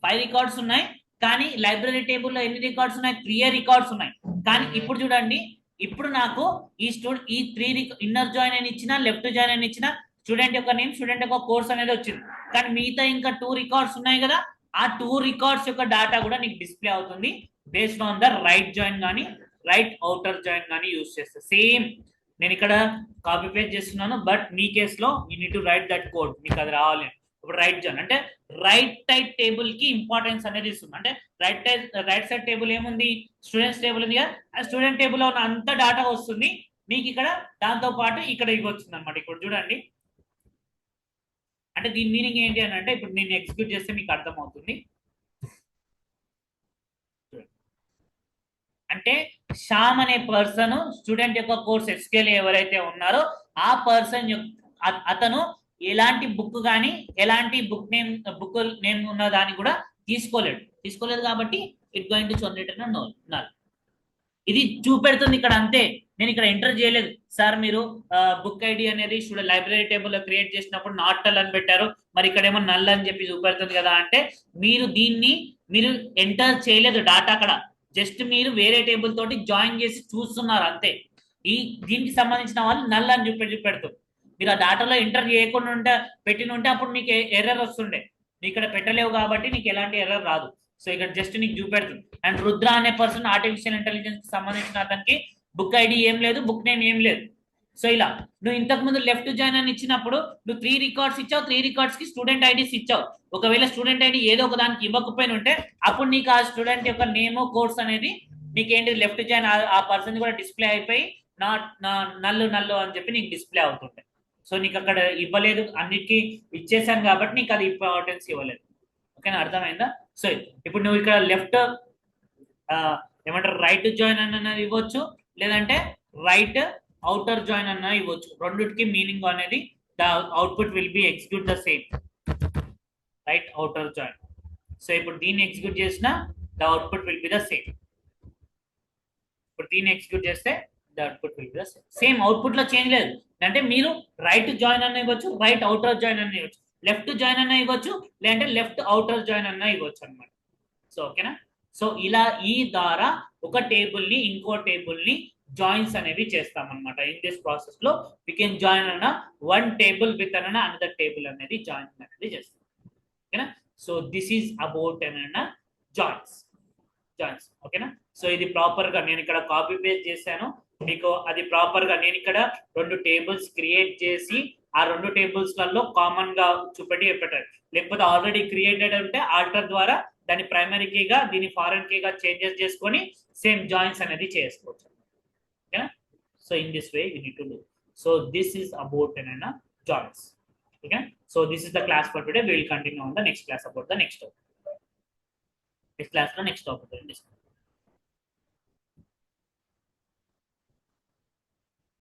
5 రికార్డ్స్ ఉన్నాయి. కానీ లైబ్రరీ టేబుల్లో ఎన్ని రికార్డ్స్ ఉన్నాయి? 3 రికార్డ్స్ ఉన్నాయి. కానీ ఇప్పుడు చూడండి, ఇప్పుడు నాకు ఈ 3 ఇన్నర్ జాయిన్ అని ఇచ్చిన, లెఫ్ట్ జాయిన్ అని ఇచ్చిన, స్టూడెంట్ యొక్క నేమ్, స్టూడెంట్ యొక్క కోర్స్ అనేది వచ్చింది. కానీ మిగతా ఇంకా 2 రికార్డ్స్ ఉన్నాయి కదా, ఆ 2 రికార్డ్స్ యొక్క డాటా కూడా నీకు డిస్ప్లే అవుతుంది based on the right join కానీ రైట్ అవుటర్ జాయిన్ కానీ యూజ్ చేస్తే. సేమ్ నేను ఇక్కడ కాపీ పేస్ట్ చేస్తున్నాను, బట్ మీ కేసులో you need to right that code. మీకు అది రావాలి. ఇప్పుడు రైట్ జాయిన్ అంటే రైట్ సైడ్ టేబుల్ కి ఇంపార్టెన్స్ అనేది ఇస్తుంది. అంటే రైట్ సైడ్ టేబుల్ ఏముంది? స్టూడెంట్స్ టేబుల్ ఉంది కదా, ఆ స్టూడెంట్ టేబుల్ లో ఉన్న అంత డాటా వస్తుంది మీకు ఇక్కడ. దాంతో పాటు ఇక్కడ ఇవి వచ్చింది అనమాట. ఇప్పుడు చూడండి, అంటే దీని మీనింగ్ ఏంటి అని అంటే, ఇప్పుడు నేను ఎగ్జిక్యూట్ చేస్తే మీకు అర్థమవుతుంది. అంటే శ్యామ్ అనే పర్సన్ స్టూడెంట్ యొక్క కోర్స్ ఎస్కేల్ ఎవరైతే ఉన్నారో ఆ పర్సన్ అతను ఎలాంటి బుక్ కానీ ఎలాంటి బుక్ నేమ్ ఉన్న దాన్ని కూడా తీసుకోలేదు కాబట్టి it going to generate null. ఇది చూపెడుతుంది ఇక్కడ అంతే. నేను ఇక్కడ ఎంటర్ చేయలేదు. సార్ మీరు బుక్ ఐడి అనేది లైబ్రరీ టేబుల్లో క్రియేట్ చేసినప్పుడు నాట్ నల్ అని పెట్టారు, మరి ఇక్కడ ఏమో నల్ అని చెప్పి చూపెడుతుంది కదా అంటే, మీరు దీన్ని ఎంటర్ చేయలేదు డాటా అక్కడ. జస్ట్ మీరు వేరే టేబుల్ తోటి జాయిన్ చేసి చూస్తున్నారు అంతే. దీనికి సంబంధించిన వాళ్ళు నల్ అని చూపెడుతుంది. మీరు ఆ డాటాలో ఎంటర్ చేయకుండా పెట్టిన ఉంటే అప్పుడు మీకు ఎర్రర్ వస్తుండే. నీకు ఇక్కడ పెట్టలేవు కాబట్టి నీకు ఎలాంటి ఎర్రర్ రాదు. సో ఇక్కడ జస్ట్ నీకు చూపెడుతుంది. అండ్ రుద్ర అనే పర్సన్ ఆర్టిఫిషియల్ ఇంటెలిజెన్స్ కి సంబంధించిన అతనికి బుక్ ఐడి ఏం లేదు, బుక్ నేమ్ ఏం లేదు. సో ఇలా నువ్వు ఇంతకు ముందు లెఫ్ట్ జాయిన్ అని ఇచ్చినప్పుడు నువ్వు 3 రికార్డ్స్ ఇచ్చావు, 3 రికార్డ్స్ కి స్టూడెంట్ ఐడీస్ ఇచ్చావు. ఒకవేళ స్టూడెంట్ ఐడి ఏదో ఒక దానికి ఇవ్వకపోయిన ఉంటే అప్పుడు నీకు ఆ స్టూడెంట్ యొక్క నేమ్ కోర్స్ అనేది నీకేంటి లెఫ్ట్ జాయిన్ ఆ పర్సన్ కూడా డిస్ప్లే అయిపోయి నాట్ నల్లు నల్లు అని చెప్పి నీకు డిస్ప్లే అవుతుండే. సో నీకు అక్కడ ఇవ్వలేదు, అన్నిటికీ ఇచ్చేసాను కాబట్టి నీకు అది ఇంపార్టెన్స్ ఇవ్వలేదు. ఓకేనా, అర్థమైందా? సో ఇప్పుడు నువ్వు ఇక్కడ లెఫ్ట్ ఏమంటారు రైట్ జాయిన్ అన్నది ఇవ్వచ్చు, లేదంటే రైట్ అవుటర్ జాయిన్ అన్న ఇవ్వచ్చు. రెండిటికి మీనింగ్ అనేది the output will be execute the same, right outer join. So ఇప్పుడు దీన్ని ఎగ్జిక్యూట్ చేసిన the output will be the same. ఇప్పుడు దీన్ని ఎగ్జిక్యూట్ చేస్తే the output will be the same. Same output లో చేంజ్ లేదు. అంటే మీరు రైట్ జాయిన్ అన్న ఇవ్వచ్చు, రైట్ అవుటర్ జాయిన్ అన్న ఇవ్వచ్చు, లెఫ్ట్ జాయిన్ అన్న ఇవ్వచ్చు, లేదంటే లెఫ్ట్ అవుటర్ జాయిన్ అన్న ఇవ్వచ్చు అనమాట. సో ఓకేనా. సో ఇలా ఈ ద్వారా ఒక టేబుల్ ని ఇంకో టేబుల్ ని జాయిన్స్ అనేవి చేస్తాం అనమాట. ఇన్ దిస్ ప్రాసెస్ లో వి కెన్ జాయిన్ అన్న వన్ టేబుల్ విత్ అన్న అనదర్ టేబుల్ అనేది జాయిన్ అనేది చేస్తాం. ఓకేనా. సో దిస్ ఈజ్ అబౌట్ అన్న జాయిన్స్. ఓకేనా. సో ఇది ప్రాపర్ గా నేను ఇక్కడ కాపీ పేస్ట్ చేశాను మీకు. అది ప్రాపర్ గా నేను ఇక్కడ 2 టేబుల్స్ క్రియేట్ చేసి ఆ 2 టేబుల్స్ లలో కామన్ గా చూపెట్టి పెట్టారు. లేకపోతే ఆల్రెడీ క్రియేటెడ్ ఉంటే ఆల్టర్ ద్వారా దాని ప్రైమరీ కీగా దీని ఫారెన్ కీగా చేంజెస్ చేసుకొని సేమ్ జాయిన్స్ అనేది చేసుకోవచ్చు. ఓకేనా. So in this way you need to do. So this is about అన్న joins. Okay. So this is the class for today. We will continue on the next class about the next topic. This class లో next topic